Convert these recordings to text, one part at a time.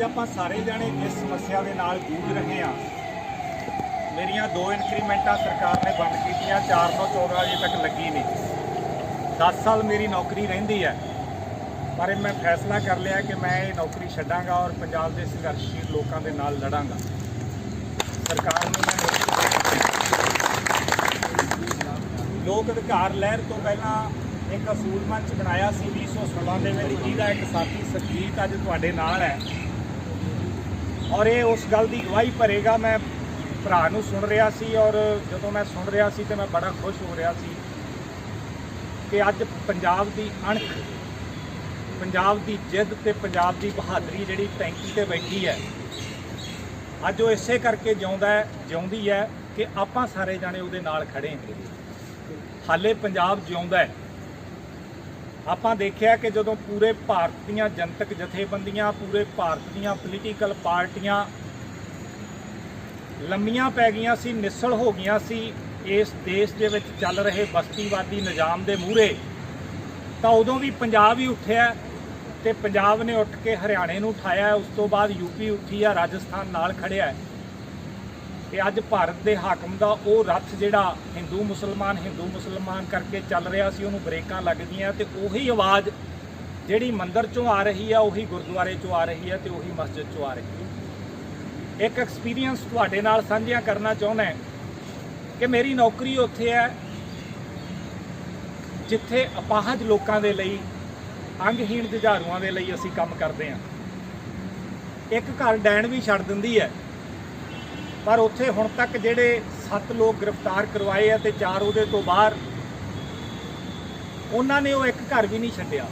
ਅੱਜ ਆਪਾਂ ਸਾਰੇ ਜਾਣੇ जिस समस्या के नाल जूझ रहे हैं, मेरिया 2 इंक्रीमेंटा सरकार ने बंद कीतियां, 414 अजे तक लगी नहीं। 10 साल मेरी नौकरी रहिंदी है, पर मैं फैसला कर लिया कि मैं ये नौकरी छड्डांगा और पंजाब के संघर्षशील लोगों के नाल लड़ांगा। सरकार नूं मैं लोक अधिकार लहर तो पहला एक असूल मंच बनाया सी 2016 के, जिसका एक साथी सखजीत अज तुहाडे नाल है, और ये उस गल की गवाही भरेगा। मैं भरा नूं सुन रहा सी, और जदों मैं सुन रहा सी तो मैं बड़ा खुश हो रहा सी कि अज पंजाब की अणख, पंजाब की जिद ते पंजाब की बहादरी जिहड़ी टैंकी ते बैठी है, अज वो इसे करके जिउंदी है कि आपां सारे जाने उहदे नाल खड़े हैं। हाले पंजाब जिउंदा है। आपां देखिया कि जदों पूरे भारत दीयां जनतक जथेबंदियां, पूरे भारत दीयां पोलीटिकल पार्टियां लंमियां पै गईयां सी, निस्सल हो गईयां सी इस देश दे विच चल रहे बस्तीवादी निजाम दे मूहरे, तां उदों भी पंजाब ही उठिया ते पंजाब ने उठ के हरियाणे नूं उठाया। उस तो बाद यूपी उठी है, राजस्थान नाल खड़िया है। कि अज भारत के हाकम का वो रथ जिहड़ा हिंदू मुसलमान करके चल रहा सी, उहनूं ब्रेकां लग गईयां ते उही आवाज़ जिहड़ी मंदिर चों आ रही है, उही गुरुद्वारे चों आ रही है ते उही मस्जिद चों आ रही है। एक एक्सपीरियंस तुहाडे नाल साझा करना चाहुंदा है कि मेरी नौकरी उत्थे है जिथे अपाहज लोकां दे लई, अंगहीन जुझारूआं दे लई असीं काम करदे हां। एक घर डैण भी छड्ड दिंदी है, पर उत्थे हुण तक जिहड़े 7 लोग गिरफ्तार करवाए हैं ते 4 उहदे तो बाहर, उन्हां ने वो एक घर भी नहीं छड्डिया।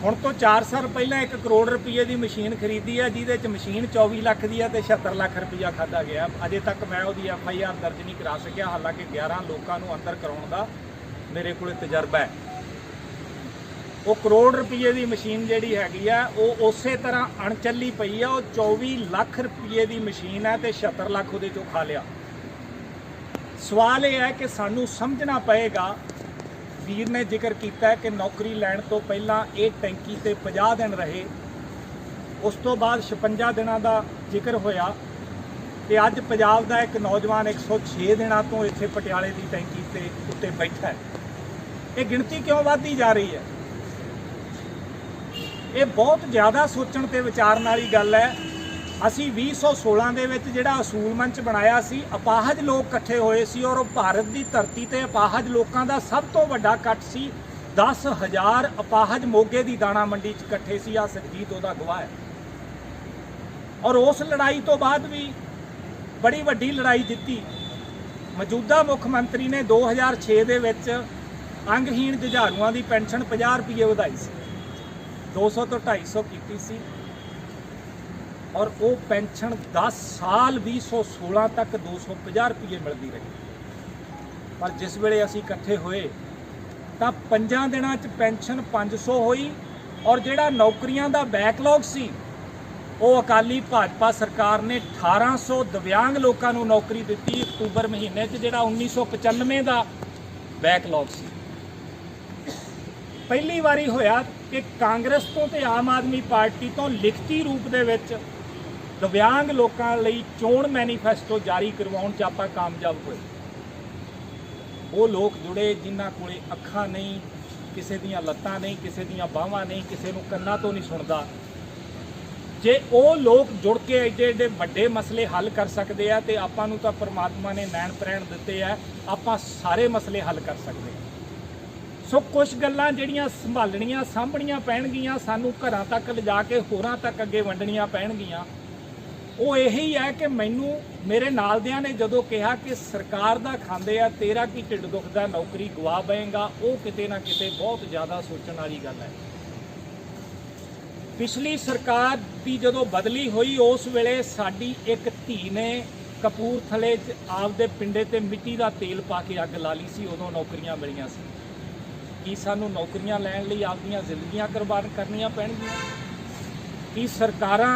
हुण तो 4 साल पहलां 1 करोड़ रुपये की मशीन खरीदी है, जिहदे च मशीन 24 लाख की है ते 76 लाख रुपया खाधा गया। अजे तक मैं उहदी FIR दर्ज नहीं करा सकिया, हालांकि 11 लोगों को अंदर कराउण दा मेरे कोल तजर्बा है। वो करोड़ रुपये की मशीन जिहड़ी हैगी है, वो उस तरह अणचली पई है। वो 24 लाख रुपये की मशीन है तो 76 लाख उहदे चों खा लिया। सवाल यह है कि सानू समझना पएगा। वीर ने जिक्र किया है कि नौकरी लैण तो पहला ये टैंकी ते 50 दिन रहे, उस तो बाद 56 दिनों का जिक्र होया, ते अज पंजाब का एक नौजवान 106 दिनों तो इत्थे पटियाले की टैंकी ते उत्ते बैठा है। ये गिणती क्यों वधदी जा रही है? ये बहुत ज़्यादा सोचण ते विचारन वाली गल है। असी 2016 दे विच जिहड़ा असूल मंच बनाया सी, अपाहज लोग इकट्ठे होए सी, और भारत की धरती ते अपाहज लोगों का सब तो वड्डा इकट्ठ सी। 10,000 अपाहज मोगे की दाणा मंडी च इकट्ठे सी। आ सखजीत उहदा गवाह है। और उस लड़ाई तो बाद भी बड़ी वड्डी लड़ाई जित्ती। मौजूदा मुख मंत्री ने 2006 दे विच अंगहीन जुझारूआं की पेंशन 50 रुपये वधाई सी, 200 तो 250 की सी, और वो पेंशन 10 साल 2016 तक 250 रुपये मिलती रही। पर जिस वेले असी इकट्ठे होए तो 5 दिनों च पेंशन 500 हुई, और जिहड़ा नौकरियां दा बैकलॉग सी, वो अकाली भाजपा सरकार ने 1800 दिव्यांग लोगों को नौकरी दी अक्तूबर महीने च, जिहड़ा 1995 का बैकलॉग सी। पहली बारी होया कि कांग्रेस तो ते आम आदमी पार्टी तो लिखती रूप दे विच दिव्यांग लोकां लई चोण मैनीफेस्टो जारी करवाउण च आपां कामयाब होए। वो लोग जुड़े जिन्हां कोले अखां नहीं, किसी दियां लत्तां नहीं, किसी दियां बाहां नहीं, किसी नूं कन्नां तो नहीं सुणदा। जे वो लोग जुड़ के एडे एडे वड्डे मसले हल कर सकते हैं तो आपां नूं तां परमात्मा ने नैण प्रैण दिते है, आपां सारे मसले हल कर सकते हैं। सो कुछ गल्लां जिहड़ियां संभालणियां साਂਭਣੀਆਂ पैणगीਆਂ, सानू घरां तक लिजा के होरां तक अगे वंडणीਆਂ पैणगीਆਂ। वो यही है कि मैनू मेरे नालदियां ने जदों कहा कि सरकार दा खांदे आ, तेरा की ढिड दुखदा, नौकरी गवा बएगा, वो किते ना किते बहुत ज़्यादा सोचण वाली गल है। पिछली सरकार की जदों बदली हुई, उस वेले साडी एक धी ने कपूरथले च आपदे पिंडे ते मिट्टी का तेल पा के अग ला ली सी। उदों नौकरियां मिलियां सी। कि सानू नौकरियां लैण लई आपदियां जिंदगियां कुर्बान करनियां पैणगीਆਂ? कि सरकारां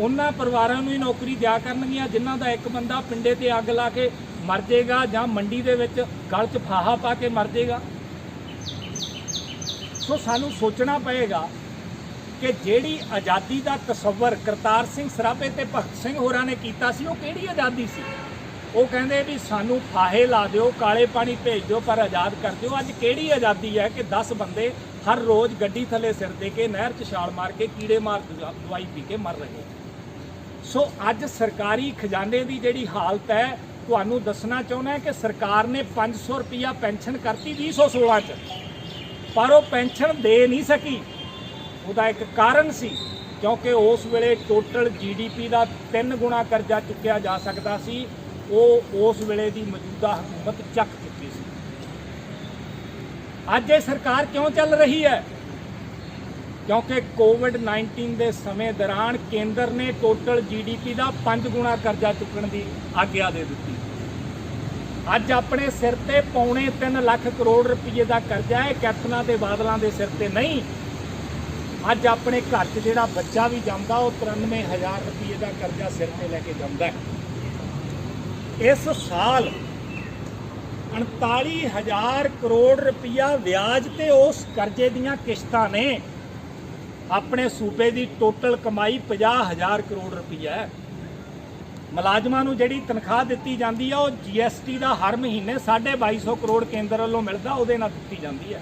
उन्हां परिवारां नूं ही नौकरी दिया करनगीਆਂ जिन्हां दा एक बंदा पिंडे ते अग ला के मर जाएगा जां मंडी दे विच गल च फाहा पा के मर जाएगा? सो सानू सोचना पएगा कि ਜਿਹੜੀ ਆਜ਼ਾਦੀ ਦਾ ਤਸੱਵਰ ਕਰਤਾਰ ਸਿੰਘ ਸਰਾਭੇ ਤੇ ਭਗਤ ਸਿੰਘ ਹੋਰਾਂ ਨੇ ਕੀਤਾ ਸੀ ਉਹ ਕਿਹੜੀ ਆਜ਼ਾਦੀ ਸੀ। ਉਹ ਕਹਿੰਦੇ ਵੀ ਸਾਨੂੰ ਫਾਹੇ ਲਾ ਦਿਓ, ਕਾਲੇ ਪਾਣੀ ਭੇਜ ਦਿਓ, ਪਰ ਆਜ਼ਾਦ ਕਰ ਦਿਓ। ਅੱਜ ਕਿਹੜੀ ਆਜ਼ਾਦੀ ਹੈ ਕਿ 10 ਬੰਦੇ ਹਰ ਰੋਜ਼ ਗੱਡੀ ਥੱਲੇ ਸਿਰ ਦੇ ਕੇ ਨਹਿਰ 'ਚ ਛਾਲ ਮਾਰ ਕੇ ਕੀੜੇ ਮਾਰ ਦਵਾਈ ਪੀ ਕੇ ਮਰ ਰਹੇ। ਸੋ ਅੱਜ ਸਰਕਾਰੀ ਖਜ਼ਾਨੇ ਦੀ ਜਿਹੜੀ ਹਾਲਤ ਹੈ, ਤੁਹਾਨੂੰ ਦੱਸਣਾ ਚਾਹੁੰਦਾ ਕਿ ਸਰਕਾਰ ਨੇ 500 ਰੁਪਈਆ ਪੈਨਸ਼ਨ ਕਰਤੀ 2016 'ਚ, ਪਰ ਉਹ ਪੈਨਸ਼ਨ ਦੇ ਨਹੀਂ ਸਕੀ। ਉਹਦਾ ਇੱਕ ਕਾਰਨ ਸੀ ਕਿਉਂਕਿ ਉਸ ਵੇਲੇ ਟੋਟਲ GDP ਦਾ 3 ਗੁਣਾ ਕਰਜ਼ਾ ਚੁੱਕਿਆ ਜਾ ਸਕਦਾ ਸੀ। ਉਹ ਉਸ ਵੇਲੇ ਦੀ ਮੌਜੂਦਾ ਹਕੂਮਤ ਚੱਕ ਚੁੱਕੀ ਸੀ। ਅੱਜ ਇਹ ਸਰਕਾਰ ਕਿਉਂ ਚੱਲ ਰਹੀ ਹੈ? ਕਿਉਂਕਿ ਕੋਵਿਡ-19 ਦੇ ਸਮੇਂ ਦੌਰਾਨ ਕੇਂਦਰ ਨੇ ਟੋਟਲ GDP ਦਾ 5 ਗੁਣਾ ਕਰਜ਼ਾ ਚੁੱਕਣ ਦੀ ਆਗਿਆ ਦੇ ਦਿੱਤੀ। ਅੱਜ ਆਪਣੇ ਸਿਰ ਤੇ ਪੌਣੇ 3 ਲੱਖ ਕਰੋੜ ਰੁਪਏ ਦਾ ਕਰਜ਼ਾ ਹੈ, ਕੈਪਟਨਾਂ ਦੇ ਬਾਦਲਾਂ ਦੇ ਸਿਰ ਤੇ ਨਹੀਂ। ਅੱਜ ਆਪਣੇ ਘਰ 'ਚ ਜਿਹੜਾ ਬੱਚਾ ਵੀ ਜੰਮਦਾ ਉਹ 93,000 ਰੁਪਏ ਦਾ ਕਰਜ਼ਾ ਸਿਰ ਤੇ ਲੈ ਕੇ ਜੰਮਦਾ ਹੈ। ਇਸ ਸਾਲ 39,000 ਕਰੋੜ ਰੁਪਇਆ ਵਿਆਜ ਤੇ ਉਸ ਕਰਜ਼ੇ ਦੀਆਂ ਕਿਸ਼ਤਾਂ ਨੇ। ਆਪਣੇ ਸੂਬੇ ਦੀ ਟੋਟਲ ਕਮਾਈ 50,000 ਕਰੋੜ ਰੁਪਇਆ ਹੈ। ਮੁਲਾਜ਼ਮਾਂ ਨੂੰ ਜਿਹੜੀ ਤਨਖਾਹ ਦਿੱਤੀ ਜਾਂਦੀ ਹੈ ਉਹ GST ਦਾ ਹਰ ਮਹੀਨੇ 250 ਕਰੋੜ ਕੇਂਦਰ ਵੱਲੋਂ ਮਿਲਦਾ, ਉਹਦੇ ਨਾਲ ਦਿੱਤੀ ਜਾਂਦੀ ਹੈ।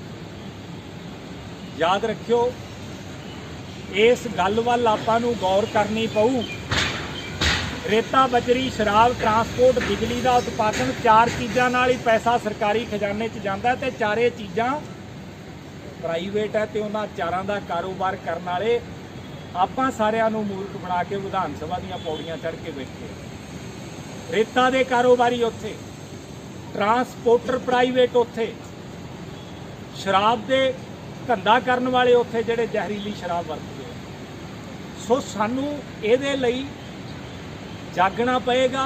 ਯਾਦ ਰੱਖਿਓ, ਇਸ ਗੱਲ ਵੱਲ ਆਪਾਂ ਨੂੰ ਗੌਰ ਕਰਨੀ ਪਊ। ਰੇਤਾ, ਬਜਰੀ, ਸ਼ਰਾਬ, ਟਰਾਂਸਪੋਰਟ, ਬਿਜਲੀ ਦਾ ਉਤਪਾਦਨ, 4 ਚੀਜ਼ਾਂ ਨਾਲ ਹੀ ਪੈਸਾ ਸਰਕਾਰੀ ਖਜ਼ਾਨੇ 'ਚ ਜਾਂਦਾ ਤੇ 4 ਚੀਜ਼ਾਂ ਪ੍ਰਾਈਵੇਟ ਹੈ ਤੇ ਉਹਨਾਂ 4 ਦਾ ਕਾਰੋਬਾਰ ਕਰਨ ਵਾਲੇ ਆਪਾਂ ਸਾਰਿਆਂ ਨੂੰ ਮੂਰਖ ਬਣਾ ਕੇ ਵਿਧਾਨ ਸਭਾ ਦੀਆਂ ਪੌੜੀਆਂ ਚੜ੍ਹ ਕੇ ਬੈਠੇ। ਰੇਤਾ ਦੇ ਕਾਰੋਬਾਰੀ ਉੱਥੇ, ਟਰਾਂਸਪੋਰਟਰ ਪ੍ਰਾਈਵੇਟ ਉੱਥੇ, ਸ਼ਰਾਬ ਦੇ ਧੰਦਾ ਕਰਨ ਵਾਲੇ ਉੱਥੇ ਜਿਹੜੇ ਜ਼ਹਿਰੀਲੀ ਸ਼ਰਾਬ ਵਰਤਦੇ। ਸੋ ਸਾਨੂੰ ਇਹਦੇ ਲਈ ਜਾਗਣਾ ਪਏਗਾ,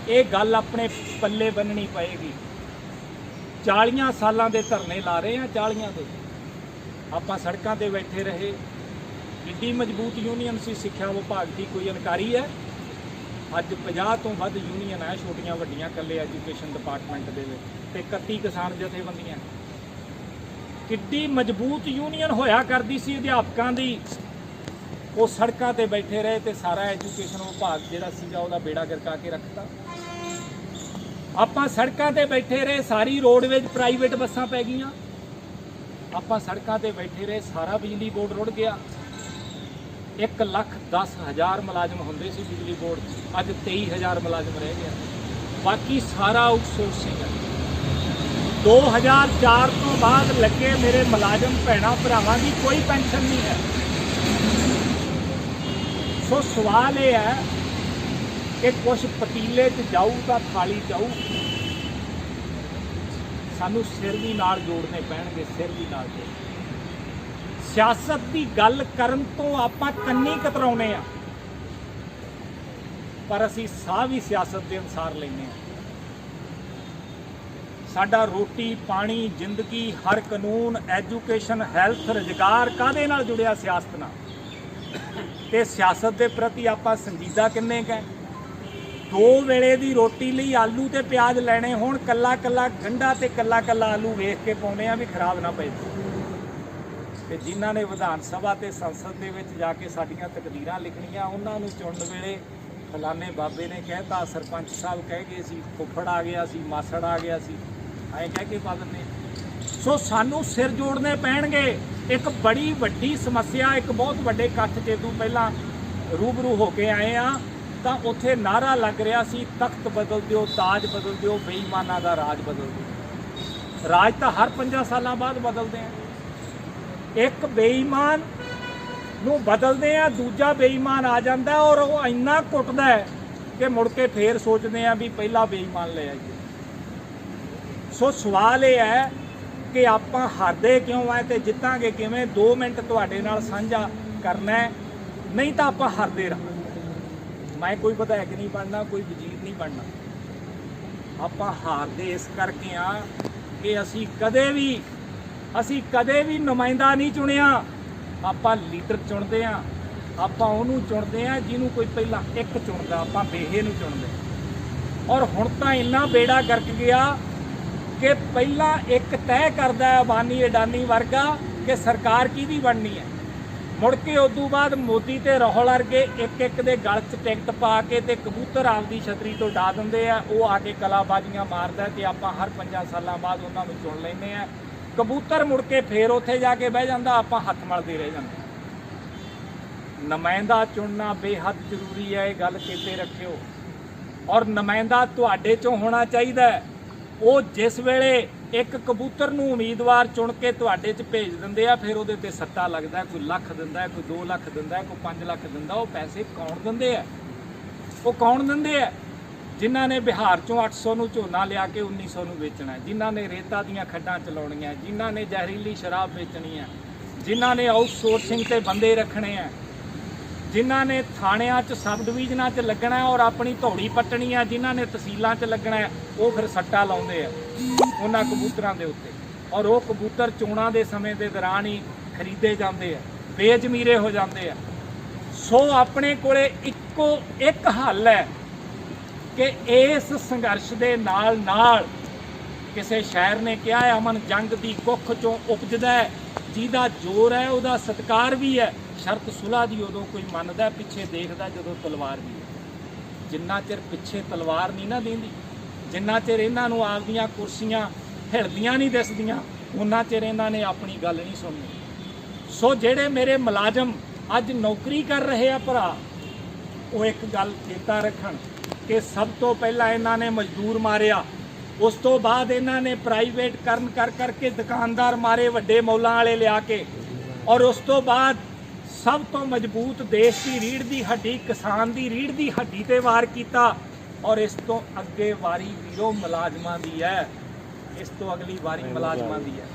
ਇਹ ਗੱਲ ਆਪਣੇ ਪੱਲੇ ਬੰਨਣੀ ਪਏਗੀ। 40 ਸਾਲਾਂ ਦੇ ਧਰਨੇ ਲਾ ਰਹੇ ਹਾਂ, 40 ਦੇ ਆਪਾਂ ਸੜਕਾਂ ਤੇ ਬੈਠੇ ਰਹੇ। ਕਿੱਡੀ ਮਜ਼ਬੂਤ ਯੂਨੀਅਨ ਸੀ ਸਿੱਖਿਆ ਵਿਭਾਗ ਦੀ, ਕੋਈ ਇਨਕਾਰੀ ਹੈ? ਅੱਜ 50 ਤੋਂ ਵੱਧ ਯੂਨੀਅਨ ਹੈ, ਛੋਟੀਆਂ ਵੱਡੀਆਂ, ਇਕੱਲੇ ਐਜੂਕੇਸ਼ਨ ਡਿਪਾਰਟਮੈਂਟ ਦੇ ਵਿੱਚ, ਤੇ 31 ਕਿਸਾਨ ਜਥੇਬੰਦੀਆਂ। ਕਿੱਡੀ ਮਜ਼ਬੂਤ ਯੂਨੀਅਨ ਹੋਇਆ ਕਰਦੀ ਸੀ ਅਧਿਆਪਕਾਂ ਦੀ, ਉਹ ਸੜਕਾਂ ਤੇ ਬੈਠੇ ਰਹੇ ਤੇ ਸਾਰਾ ਐਜੂਕੇਸ਼ਨ ਵਿਭਾਗ ਜਿਹੜਾ ਸੀਗਾ ਉਹਦਾ ਬੇੜਾ ਗਰਕਾ ਕੇ ਰੱਖਤਾ। ਆਪਾਂ ਸੜਕਾਂ ਤੇ ਬੈਠੇ ਰਹੇ, ਸਾਰੀ ਰੋਡਵੇਜ਼ ਪ੍ਰਾਈਵੇਟ ਬੱਸਾਂ ਪੈ ਗਈਆਂ। ਆਪਾਂ ਸੜਕਾਂ ਤੇ ਬੈਠੇ ਰਹੇ, ਸਾਰਾ ਬਿਜਲੀ ਬੋਰਡ ਰੁੜ ਗਿਆ। 1,10,000 ਮੁਲਾਜ਼ਮ ਹੁੰਦੇ ਸੀ ਬਿਜਲੀ ਬੋਰਡ 'ਚ, ਅੱਜ 23,000 ਮੁਲਾਜ਼ਮ ਰਹਿ ਗਿਆ। ਬਾਕੀ ਸਾਰਾ ਆਊਟਸੋਰਸਿੰਗ ਹੈ। 2004 ਤੋਂ ਬਾਅਦ ਲੱਗੇ ਮੇਰੇ ਮੁਲਾਜ਼ਮ ਭੈਣਾਂ ਭਰਾਵਾਂ ਦੀ ਕੋਈ ਪੈਨਸ਼ਨ ਨਹੀਂ ਹੈ। ਸੋ ਸਵਾਲ ਇਹ ਹੈ ਕਿ ਕੁਛ ਪਤੀਲੇ 'ਚ ਜਾਊ ਤਾਂ ਥਾਲੀ ਜਾਊ। ਸਾਨੂੰ ਸਿਰ ਵੀ ਨਾਲ ਜੋੜਨੇ ਪੈਣਗੇ, ਸਿਰ ਵੀ ਨਾਲ ਜੋੜ। ਸਿਆਸਤ ਦੀ ਗੱਲ ਕਰਨ ਤੋਂ ਆਪਾਂ ਕੰਨੀ ਕਤਰਾਉਨੇ ਆ, ਪਰ ਅਸੀਂ ਸਾਹ ਵੀ ਸਿਆਸਤ ਦੇ ਅਨੁਸਾਰ ਲੈਂਦੇ ਹਾਂ। ਸਾਡਾ ਰੋਟੀ, ਪਾਣੀ, ਜ਼ਿੰਦਗੀ, ਹਰ ਕਾਨੂੰਨ, ਐਜੂਕੇਸ਼ਨ, ਹੈਲਥ, ਰੁਜ਼ਗਾਰ ਕਾਹਦੇ ਨਾਲ ਜੁੜਿਆ? ਸਿਆਸਤ ਨਾਲ। ਤੇ ਸਿਆਸਤ ਦੇ ਪ੍ਰਤੀ ਆਪਾਂ ਸੰਜੀਦਾ ਕਿੰਨੇ ਕੁ ਹੈ? 2 ਵੇਲੇ ਦੀ ਰੋਟੀ ਲਈ ਆਲੂ ਤੇ ਪਿਆਜ਼ ਲੈਣੇ ਹੋਣ, ਕੱਲਾ ਕੱਲਾ ਗੰਢਾ ਤੇ ਕੱਲਾ ਕੱਲਾ ਆਲੂ ਵੇਖ ਕੇ ਪਾਉਂਦੇ ਆ ਵੀ ਖਰਾਬ ਨਾ ਪਏ। ਤੇ ਜਿਨ੍ਹਾਂ ਨੇ ਵਿਧਾਨ ਸਭਾ ਤੇ ਸੰਸਦ ਦੇ ਵਿੱਚ ਜਾ ਕੇ ਸਾਡੀਆਂ ਤਕਦੀਰਾਂ ਲਿਖਣੀਆਂ, ਉਹਨਾਂ ਨੂੰ ਚੁਣਨ ਵੇਲੇ ਫਲਾਣੇ ਬਾਬੇ ਨੇ ਕਹਿਤਾ, ਸਰਪੰਚ ਸਾਹਿਬ ਕਹਿ ਗਏ ਸੀ, ਫੁੱਫੜ ਆ ਗਿਆ ਸੀ, ਮਾਸੜ ਆ ਗਿਆ ਸੀ, ਐਂ ਕਹਿ ਕੇ ਪਾ ਦਿੰਦੇ। ਸੋ ਸਾਨੂੰ ਸਿਰ ਜੋੜਨੇ ਪੈਣਗੇ। ਇੱਕ ਬੜੀ ਵੱਡੀ ਸਮੱਸਿਆ, ਇੱਕ ਬਹੁਤ ਵੱਡੇ ਇਕੱਠ ਜਦੋਂ ਪਹਿਲਾਂ ਰੂਬਰੂ ਹੋ ਕੇ ਆਏ ਆ ਤਾਂ ਉੱਥੇ ਨਾਅਰਾ ਲੱਗ ਰਿਹਾ ਸੀ, ਤਖਤ ਬਦਲ ਦਿਓ, ਤਾਜ ਬਦਲ ਦਿਓ, ਬੇਈਮਾਨਾਂ ਦਾ ਰਾਜ ਬਦਲ ਦਿਓ। ਰਾਜ ਤਾਂ ਹਰ 5 ਸਾਲਾਂ ਬਾਅਦ ਬਦਲਦੇ ਆ। ਇੱਕ ਬੇਈਮਾਨ ਨੂੰ ਬਦਲਦੇ ਆ, ਦੂਜਾ ਬੇਈਮਾਨ ਆ ਜਾਂਦਾ ਔਰ ਉਹ ਇੰਨਾ ਕੁੱਟਦਾ ਹੈ ਕਿ ਮੁੜ ਕੇ ਫੇਰ ਸੋਚਦੇ ਆ ਵੀ ਪਹਿਲਾ ਬੇਈਮਾਨ ਲੈ ਆਈਏ। ਸੋ ਸਵਾਲ ਇਹ ਹੈ ਕਿ ਆਪਾਂ ਹਾਰਦੇ ਕਿਉਂ ਆ ਤੇ ਜਿੱਤਾਂਗੇ ਕਿਵੇਂ? 2 ਮਿੰਟ ਤੁਹਾਡੇ ਨਾਲ ਸਾਂਝਾ ਕਰਨਾ, ਨਹੀਂ ਤਾਂ ਆਪਾਂ ਹਾਰਦੇ ਰਹਾਂਗੇ। ਮੈਂ ਕੋਈ ਵਿਧਾਇਕ ਨਹੀਂ ਬਣਨਾ, ਕੋਈ ਵਜ਼ੀਰ ਨਹੀਂ ਬਣਨਾ। ਆਪਾਂ ਹਾਰਦੇ ਇਸ ਕਰਕੇ ਆ ਕਿ ਅਸੀਂ ਕਦੇ ਵੀ ਨੁਮਾਇੰਦਾ ਨਹੀਂ ਚੁਣਿਆ। ਆਪਾਂ ਲੀਡਰ ਚੁਣਦੇ ਆ, ਆਪਾਂ ਉਹਨੂੰ ਚੁਣਦੇ ਆ ਜਿਹਨੂੰ ਕੋਈ ਪਹਿਲਾਂ ਇੱਕ ਚੁਣਦਾ, ਆਪਾਂ ਬੇਹੇ ਨੂੰ ਚੁਣਦੇ। ਔਰ ਹੁਣ ਤਾਂ ਇੰਨਾ ਬੇੜਾ ਗਰਕ ਗਿਆ ਕਿ ਪਹਿਲਾਂ ਇੱਕ ਤੈਅ ਕਰਦਾ ਹੈ ਅਬਾਨੀ ਅਡਾਨੀ ਵਰਗਾ ਕਿ ਸਰਕਾਰ ਕਿਹਦੀ ਬਣਨੀ ਹੈ। ਮੁੜ ਕੇ ਉਦੋਂ ਬਾਅਦ ਮੋਦੀ ਤੇ ਰਾਹੁਲ ਵਰਗੇ ਇੱਕ ਇੱਕ ਦੇ ਗਲ 'ਚ ਟਿਕਟ ਪਾ ਕੇ ਤੇ ਕਬੂਤਰ ਆਪਦੀ ਛਤਰੀ ਤੋਂ ਡਾ ਦਿੰਦੇ ਆ। ਉਹ ਆ ਕੇ ਕਲਾਬਾਜ਼ੀਆਂ ਮਾਰਦਾ ਤੇ ਆਪਾਂ ਹਰ 5 ਸਾਲਾਂ ਬਾਅਦ ਉਹਨਾਂ ਨੂੰ ਚੁਣ ਲੈਂਦੇ ਆ। ਕਬੂਤਰ ਮੁੜ ਕੇ ਫੇਰ ਉੱਥੇ ਜਾ ਕੇ ਬਹਿ ਜਾਂਦਾ, ਆਪਾਂ ਹੱਥ ਮਲਦੇ ਰਹਿ ਜਾਂਦੇ। ਨੁਮਾਇੰਦਾ ਚੁਣਨਾ ਬੇਹੱਦ ਜ਼ਰੂਰੀ ਹੈ, ਇਹ ਗੱਲ ਚੇਤੇ ਰੱਖਿਓ। ਔਰ ਨੁਮਾਇੰਦਾ ਤੁਹਾਡੇ 'ਚੋਂ ਹੋਣਾ ਚਾਹੀਦਾ। ਉਹ ਜਿਸ ਵੇਲੇ ਇੱਕ ਕਬੂਤਰ ਨੂੰ ਉਮੀਦਵਾਰ ਚੁਣ ਕੇ ਤੁਹਾਡੇ 'ਚ ਭੇਜ ਦਿੰਦੇ ਆ, ਫਿਰ ਉਹਦੇ ਤੇ ਸੱਟਾ ਲੱਗਦਾ। ਕੋਈ ਲੱਖ ਦਿੰਦਾ, ਕੋਈ 2 ਲੱਖ ਦਿੰਦਾ, ਕੋਈ 5 ਲੱਖ ਦਿੰਦਾ। ਉਹ ਪੈਸੇ ਕੌਣ ਦਿੰਦੇ ਆ? ਉਹ ਕੌਣ ਦਿੰਦੇ ਆ? ਜਿਨ੍ਹਾਂ ਨੇ ਬਿਹਾਰ 'ਚੋਂ 800 ਨੂੰ ਝੋਨਾ ਲਿਆ ਕੇ 1900 ਨੂੰ ਵੇਚਣਾ, ਜਿਨ੍ਹਾਂ ਨੇ ਰੇਤਾ ਦੀਆਂ ਖੱਡਾਂ ਚਲਾਉਣੀਆਂ, ਜਿਨ੍ਹਾਂ ਨੇ ਜ਼ਹਿਰੀਲੀ ਸ਼ਰਾਬ ਵੇਚਣੀ ਹੈ, ਜਿਨ੍ਹਾਂ ਨੇ ਆਊਟਸੋਰਸਿੰਗ ਤੇ ਬੰਦੇ ਰੱਖਣੇ ਆ, ਜਿਨ੍ਹਾਂ ਨੇ ਥਾਣਿਆਂ 'ਚ ਸਬ ਡਿਵੀਜ਼ਨਾਂ 'ਚ ਲੱਗਣਾ ਔਰ ਆਪਣੀ ਧੌੜੀ ਪੱਟਣੀ ਆ, ਜਿਨ੍ਹਾਂ ਨੇ ਤਹਿਸੀਲਾਂ 'ਚ ਲੱਗਣਾ, ਉਹ ਫਿਰ ਸੱਟਾ ਲਾਉਂਦੇ ਆ ਉਹਨਾਂ ਕਬੂਤਰਾਂ ਦੇ ਉੱਤੇ। ਔਰ ਉਹ ਕਬੂਤਰ ਚੋਣਾਂ ਦੇ ਸਮੇਂ ਦੇ ਦੌਰਾਨ ਹੀ ਖਰੀਦੇ ਜਾਂਦੇ ਆ, ਬੇਜ਼ਮੀਰੇ ਹੋ ਜਾਂਦੇ ਆ। ਸੋ ਆਪਣੇ ਕੋਲੇ ਇੱਕੋ ਇੱਕ ਹੱਲ ਹੈ ਕਿ ਇਸ ਸੰਘਰਸ਼ ਦੇ ਨਾਲ ਨਾਲ, ਕਿਸੇ ਸ਼ਾਇਰ ਨੇ ਕਿਹਾ ਹੈ, ਅਮਨ ਜੰਗ ਦੀ ਕੁੱਖ 'ਚੋਂ ਉਪਜਦਾ ਹੈ, ਜਿਹਦਾ ਜ਼ੋਰ ਹੈ ਉਹਦਾ ਸਤਿਕਾਰ ਵੀ ਹੈ। ਸ਼ਰਤ ਸੁਲ੍ਹਾ ਦੀ ਉਦੋਂ ਕੋਈ ਮੰਨਦਾ, ਪਿੱਛੇ ਦੇਖਦਾ ਜਦੋਂ ਤਲਵਾਰ ਵੀ ਹੈ। ਜਿੰਨਾ ਚਿਰ ਪਿੱਛੇ ਤਲਵਾਰ ਨਹੀਂ ਨਾ ਦਿੰਦੀ, ਜਿੰਨਾ ਚਿਰ ਇਹਨਾਂ ਨੂੰ ਆਪਦੀਆਂ ਕੁਰਸੀਆਂ ਹਿਲਦੀਆਂ ਨਹੀਂ ਦਿਸਦੀਆਂ, ਉਹਨਾਂ ਚਿਰ ਇਹਨਾਂ ਨੇ ਆਪਣੀ ਗੱਲ ਨਹੀਂ ਸੁਣਨੀ। ਸੋ ਜਿਹੜੇ ਮੇਰੇ ਮੁਲਾਜ਼ਮ ਅੱਜ ਨੌਕਰੀ ਕਰ ਰਹੇ ਆ ਭਰਾ, ਉਹ ਇੱਕ ਗੱਲ ਚੇਤਾ ਰੱਖਣ ਕਿ ਸਭ ਤੋਂ ਪਹਿਲਾਂ ਇਹਨਾਂ ਨੇ ਮਜ਼ਦੂਰ ਮਾਰਿਆ, ਉਸ ਤੋਂ ਬਾਅਦ ਇਹਨਾਂ ਨੇ ਪ੍ਰਾਈਵੇਟ ਕਰਨ ਕਰ ਕਰਕੇ ਦੁਕਾਨਦਾਰ ਮਾਰੇ, ਵੱਡੇ ਮੌਲਾਂ ਵਾਲੇ ਲਿਆ ਕੇ, ਔਰ ਉਸ ਤੋਂ ਬਾਅਦ ਸਭ ਤੋਂ ਮਜ਼ਬੂਤ ਦੇਸ਼ ਦੀ ਰੀੜ੍ਹ ਦੀ ਹੱਡੀ, ਕਿਸਾਨ ਦੀ ਰੀੜ੍ਹ ਦੀ ਹੱਡੀ ਤੇ ਵਾਰ ਕੀਤਾ। ਔਰ ਇਸ ਤੋਂ ਅੱਗੇ ਵਾਰੀ ਵੀਰੋ ਮੁਲਾਜ਼ਮਾਂ ਦੀ ਹੈ, ਇਸ ਤੋਂ ਅਗਲੀ ਵਾਰੀ ਮੁਲਾਜ਼ਮਾਂ ਦੀ ਹੈ।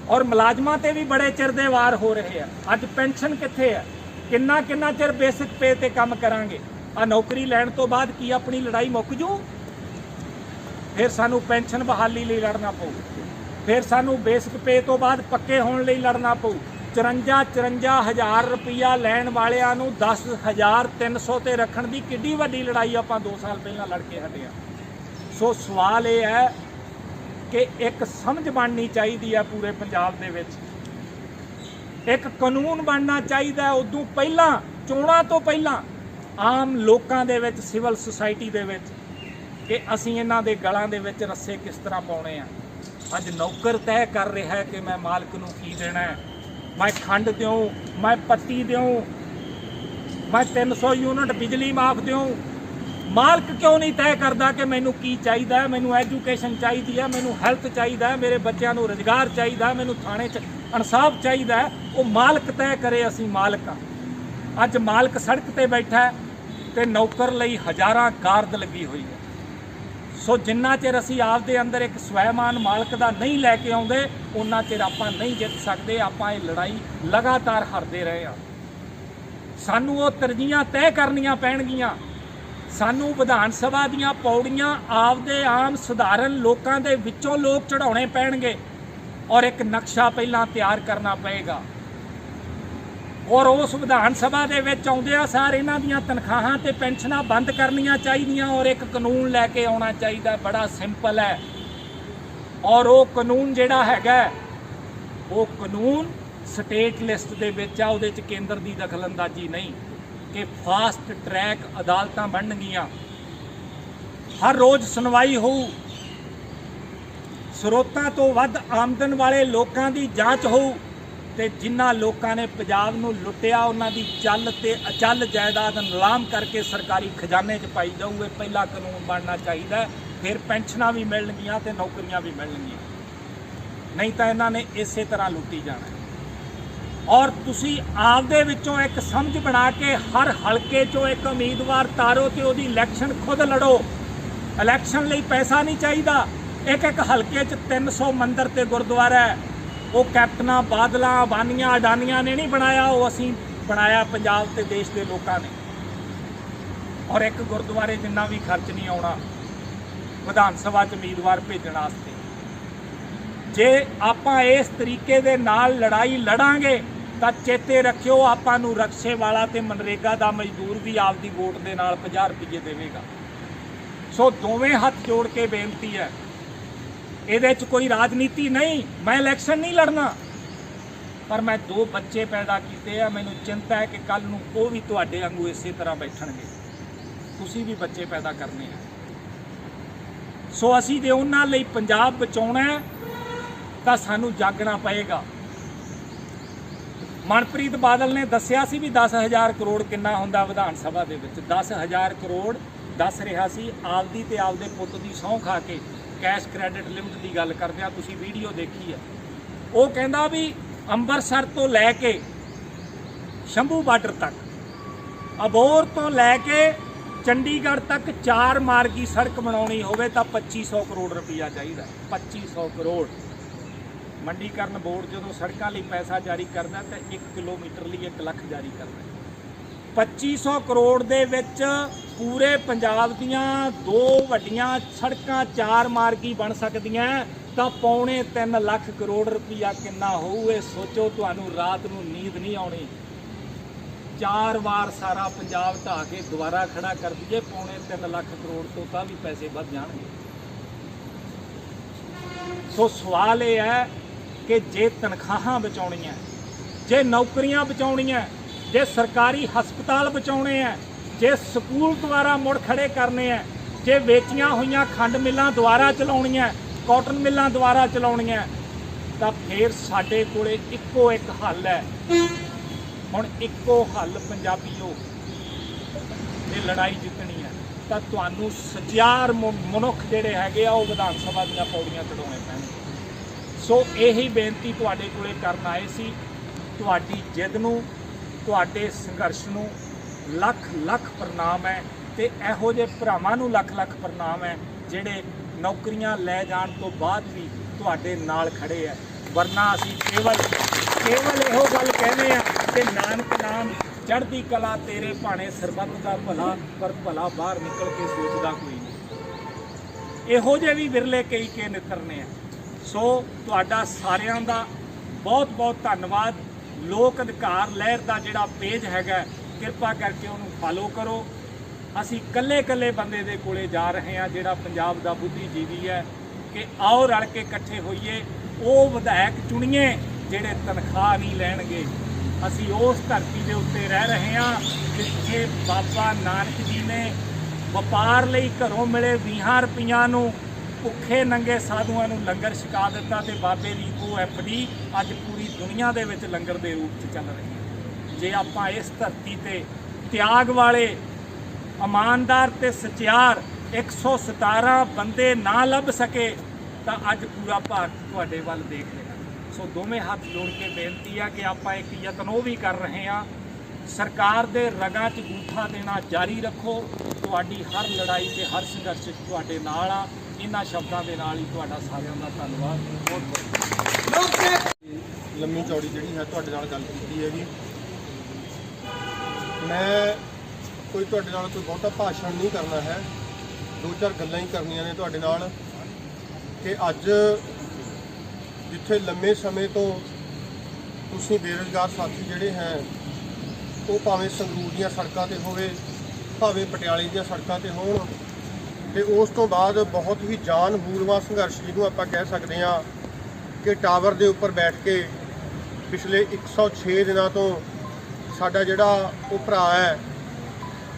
ਔਰ ਮੁਲਾਜ਼ਮਾਂ ਤੇ ਵੀ ਬੜੇ ਚਿਰ ਦੇ ਵਾਰ ਹੋ ਰਹੇ ਆ। ਅੱਜ ਪੈਨਸ਼ਨ ਕਿੱਥੇ ਹੈ? ਕਿੰਨਾ ਚਿਰ ਬੇਸਿਕ ਪੇ ਤੇ ਕੰਮ ਕਰਾਂਗੇ? ਆ ਨੌਕਰੀ ਲੈਣ ਤੋਂ ਬਾਅਦ ਕੀ ਆਪਣੀ ਲੜਾਈ ਮੁੱਕ ਜੂ? ਫਿਰ ਸਾਨੂੰ ਪੈਨਸ਼ਨ ਬਹਾਲੀ ਲਈ ਲੜਨਾ ਪਊ, ਫਿਰ ਸਾਨੂੰ ਬੇਸਿਕ ਪੇ ਤੋਂ ਬਾਅਦ ਪੱਕੇ ਹੋਣ ਲਈ ਲੜਨਾ ਪਊ। 54 ਹਜ਼ਾਰ ਰੁਪਈਆ ਲੈਣ ਵਾਲਿਆਂ ਨੂੰ 10,300 ਤੇ ਰੱਖਣ ਦੀ ਕਿੱਡੀ ਵੱਡੀ ਲੜਾਈ ਆਪਾਂ 2 ਸਾਲ ਪਹਿਲਾਂ ਲੜ ਕੇ ਹਟੇ ਆ। ਸੋ ਸਵਾਲ ਇਹ ਹੈ ਕਿ ਇੱਕ ਸਮਝ ਬਣਨੀ ਚਾਹੀਦੀ ਹੈ ਪੂਰੇ ਪੰਜਾਬ ਦੇ ਵਿੱਚ, ਇੱਕ ਕਾਨੂੰਨ ਬਣਨਾ ਚਾਹੀਦਾ ਉਦੋਂ ਪਹਿਲਾਂ, ਚੋਣਾਂ ਤੋਂ ਪਹਿਲਾਂ, ਆਮ ਲੋਕਾਂ ਦੇ ਵਿੱਚ, ਸਿਵਲ ਸੁਸਾਇਟੀ ਦੇ ਵਿੱਚ, ਕਿ ਅਸੀਂ ਇਹਨਾਂ ਦੇ ਗਲਾਂ ਦੇ ਵਿੱਚ ਰੱਸੇ ਕਿਸ ਤਰ੍ਹਾਂ ਪਾਉਣੇ ਆ। ਅੱਜ ਨੌਕਰ ਤੈਅ ਕਰ ਰਿਹਾ ਹੈ ਕਿ ਮੈਂ ਮਾਲਕ ਨੂੰ ਕੀ ਦੇਣਾ ਹੈ। मैं खंड दूँ, मैं पत्ती दूँ, मैं 300 यूनिट बिजली माफ दूँ। मालक क्यों नहीं तय करता कि मैनू की चाहिए? मैनू एजुकेशन चाहिए है, मैनू हैल्थ चाहिए, मेरे बच्चों को रोजगार चाहिए, मैनू थाने इंसाफ चाहिए। वो मालक तय करे, असी मालक हाँ। अज मालक सड़क पर बैठा है तो नौकर लई हज़ारां गार्ड लगी हुई है। सो जिन्ना चिर असी आपदे अंदर एक स्वैमान मालक का नहीं लैके आउंदे, उन्ना चिर आपां नहीं जित सकते। आपां ये लड़ाई लगातार हारते रहे हैं। सानू वो तरजीहां तय करनियां पैणगियां। सानू विधान सभा दीयां पौड़ियां आपदे आम सधारण लोकां दे विचों लोग चढ़ाउणे पैणगे और एक नक्शा पहलां तैयार करना पएगा। और उस विधान सभा दे विच आउंदियां सार इन्हां दीयां तनखाहां ते पेंशनां बंद करनियां चाहीदियां और एक कानून लैके आउणा चाहीदा। बड़ा सिंपल है। और वो कानून जिहड़ा हैगा, वो कानून स्टेट लिस्ट दे विच आ, उहदे च केंद्र दी दखलअंदाजी नहीं, कि फास्ट ट्रैक अदालतां बनणगीआं, हर रोज़ सुनवाई होऊ, स्रोतां तो वध आमदन वाले लोकां दी जांच होऊ, ਤੇ ਜਿਨ੍ਹਾਂ ਲੋਕਾਂ ਨੇ ਪੰਜਾਬ ਨੂੰ ਲੁੱਟਿਆ ਉਹਨਾਂ ਦੀ ਚੱਲ ਤੇ ਅਚਲ ਜਾਇਦਾਦ ਨਿਲਾਮ ਕਰਕੇ ਸਰਕਾਰੀ ਖਜ਼ਾਨੇ 'ਚ ਪਾਈ ਜਾਊਗੇ। ਪਹਿਲਾ ਕਾਨੂੰਨ ਬਣਨਾ ਚਾਹੀਦਾ, ਫਿਰ ਪੈਨਸ਼ਨਾਂ ਵੀ ਮਿਲਣਗੀਆਂ ਤੇ ਨੌਕਰੀਆਂ ਵੀ ਮਿਲਣਗੀਆਂ। ਨਹੀਂ ਤਾਂ ਇਹਨਾਂ ਨੇ ਇਸੇ ਤਰ੍ਹਾਂ ਲੁੱਟੀ ਜਾਣਾ। ਔਰ ਤੁਸੀਂ ਆਪਦੇ ਵਿੱਚੋਂ ਇੱਕ ਸਮਝ ਬਣਾ ਕੇ ਹਰ ਹਲਕੇ 'ਚੋਂ ਇੱਕ ਉਮੀਦਵਾਰ ਤਾਰੋ ਤੇ ਉਹਦੀ ਇਲੈਕਸ਼ਨ ਖੁਦ ਲੜੋ। ਇਲੈਕਸ਼ਨ ਲਈ ਪੈਸਾ ਨਹੀਂ ਚਾਹੀਦਾ। ਇੱਕ ਹਲਕੇ 'ਚ 300 ਮੰਦਰ ਤੇ ਗੁਰਦੁਆਰਾ ਹੈ। वो कैप्टना, बादलों, अबानिया, अडानिया ने नहीं बनाया, वो असी बनाया पंजाब ते देश के लोगों ने। और एक गुरुद्वारे जिन्ना भी खर्च नहीं आना विधान सभा च उम्मीदवार भेजण वास्ते। जे आपां इस तरीके दे नाल लड़ाई लड़ांगे तां चेते रखियो, आपां नूं रक्शे वाला ते मनरेगा दा मजदूर भी आपदी वोट दे नाल 50 रुपये देवेगा। सो दोवें हथ जोड़ के बेनती है, ਇਹਦੇ 'ਚ कोई राजनीति नहीं। मैं इलैक्शन नहीं लड़ना, पर मैं 2 बच्चे पैदा किए हैं। मैनूं चिंता है कि कल नूं वो भी तुहाडे वांगू इसे तरह बैठणगे। तुसीं भी बच्चे पैदा करने हैं। सो असीं जे उन्हां लई पंजाब बचाउणा है तां सानूं जागना पएगा। मनप्रीत बादल ने दस्सिया सी भी 10,000 करोड़ किन्ना हुंदा विधान सभा दे विच। 10,000 करोड़ दस रहा सी आपदी ते आपदे पुੱਤ ਦੀ सौं खा के कैश क्रेडिट लिमिट की गल करदे। तुसीं वीडियो देखी है। वो कहंदा भी अंबरसर तो लैके शंभू बार्डर तक, अबोर तो लैके चंडीगढ़ तक 4 मार्गी सड़क बनाउणी होवे तां 2500 करोड़ रुपया चाहिए। 2500 करोड़। मंडीकरण बोर्ड जो सड़कों लिए पैसा जारी करता तो 1 किलोमीटर लिए 1 लाख जारी करता। 2500 करोड़ दे विच पूरे पंजाब दियां 2 वड्डियां सड़कां 4 मार्गी बन सकदियां तां 2.25 लाख करोड़ रुपया किन्ना होऊ। ये सोचो, तुहानूं रात नूं नींद नहीं आउणी। 4 वार सारा पंजाब ढा के दोबारा खड़ा कर दीए 2.25 लाख करोड़ तो तां भी पैसे वध जाणगे। सो सवाल ये है कि जे तनख्वाहां बचाउणीਆਂ, जे नौकरियां बचाउणीਆਂ, जे सरकारी हस्पताल बचाउणे है, जे स्कूल दोबारा मुड़ खड़े करने हैं, जे वेचियां होईयां खंड मिलां दोबारा चलाउणीਆਂ, कॉटन मिलां दोबारा चलाउणीਆਂ, तां फिर साडे कोले इक्को एक हल है। हुण इक्को हल पंजाबीओ, जे लड़ाई जितनी है तां तुहानूं सचार मनुख जिहड़े हैगे आ वो विधान सभा दीयां पौड़ियां चढ़ाउणे पैणगे। सो यही बेनती तुहाडे कोले करन आए सी। तुहाडी जिद नूं, तुहाडे संघर्ष नूं लख लख प्रणाम है। ते इहो जिहे भरावां नूं लख लख प्रणाम है जिहड़े नौकरियां लै जाण तो बाद भी तुहाडे नाल खड़े है। वरना असीं केवल इहो गल कहने आ कि नानक नाम चढ़दी कला तेरे भाणे सरबत दा भला, पर भला बाहर निकल के सोचदा कोई नहीं। इहो जिहे भी विरले कई के नितरने आ। सो तुहाडा सारियां दा बहुत बहुत धन्नवाद। लोक अधिकार लहर का जिहड़ा पेज हैगा किरपा करके उन्होंने फॉलो करो। असी कल्ले कल्ले बंदे दे कोले जा रहे हैं जिहड़ा पंजाब दा बुद्धिजीवी है कि आओ रल के इकट्ठे होइए, वो विधायक चुनिए जिहड़े तनख्वाह नहीं लैणगे। असी उस धरती के उत्ते रह रहे हैं जिथे बाबा नानक जी ने वपार लई घरों मिले 20 रुपइयां नूं भुखे नंगे साधुआं नूं लंगर छका दिता ते बाबे दी वो FD अज पूरी दुनिया दे विच लंगर दे रूप च चल रही है। जे आपां इस धरती ते त्याग वाले ईमानदार ते सचियार 117 बंदे ना लभ सके तां अज पूरा भारत तुहाडे वल देख रहा। सो दोवें हाथ जोड़ के बेनती है कि आपां एक यतन वो भी कर रहे हैं, सरकार दे रगां च गूठा देना जारी रखो। तुहाडी हर लड़ाई ते हर संघर्ष तुहाडे नाल आ। इन्हां शब्दां दे नाल ही तुहाडा सारिआं दा धन्नवाद। बहुत लम्मी चौड़ी जिहड़ी है तुहाडे नाल गल कीती है जी। मैं कोई तुहाडे नाल कोई बहुता भाषण नहीं करना है, 2-4 गल्लां ही करनियां ने तुहाडे नाल कि अज जिथे लंबे समय तो तुसीं बेरोजगार साथी जिहड़े हैं वो भावें संगरूर दीयां सड़कां ते होवे, भावें पटियाले दीयां सड़कां ते होण, ते उस तो बाद बहुत ही जानबूझ संघर्ष जिहनूं आपां कह सकते हैं कि टावर के उपर बैठ के पिछले 106 दिनों तो साडा जिहड़ा वो भरा है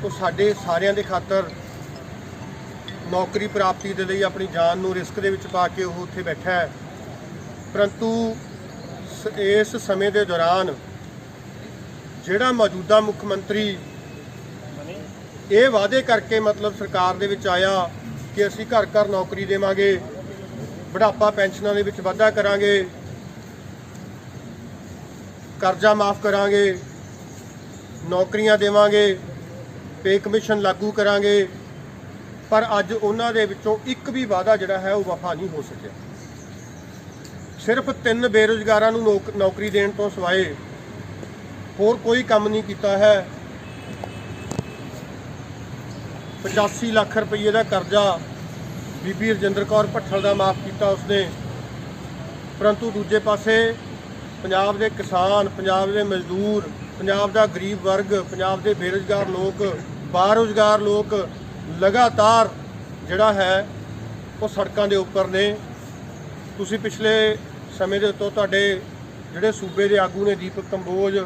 वो साडे सारियां दे खातर नौकरी प्राप्ति दे लई अपनी जान नूं रिस्क दे विच पा के वो उत्थे बैठा है। परंतु इस समय के दौरान जिहड़ा मौजूदा मुख मंत्री ये वादे करके मतलब सरकार दे विच आया कि असीं घर घर नौकरी देवांगे, बुढ़ापा पेंशनां दे विच वाधा करांगे, कर्जा माफ़ करांगे, नौकरियां देवांगे, पे कमीशन लागू करांगे, पर अज उन्हां दे विचों एक भी वादा जिहड़ा है वो वफा नहीं हो सकिया। सिर्फ 3 बेरोजगारां नूं नौकरी देण तो सिवाए होर कोई काम नहीं कीता है। 85 लाख रुपये का करजा बीबी रजिंदर कौर भट्ठल का माफ़ किया उसने, परंतु दूजे पासे पंजाब के किसान, पंजाब के मजदूर, पंजाब का गरीब वर्ग, पंजाब के बेरोजगार लोग, बारोजगार लोग लगातार जिहड़ा है वो सड़कों के उपर ने। तुसीं पिछले समय के उत्तों तुहाडे ਜਿਹੜੇ ਸੂਬੇ ਦੇ ਆਗੂ ਨੇ ਦੀਪਕ ਕੰਬੋਜ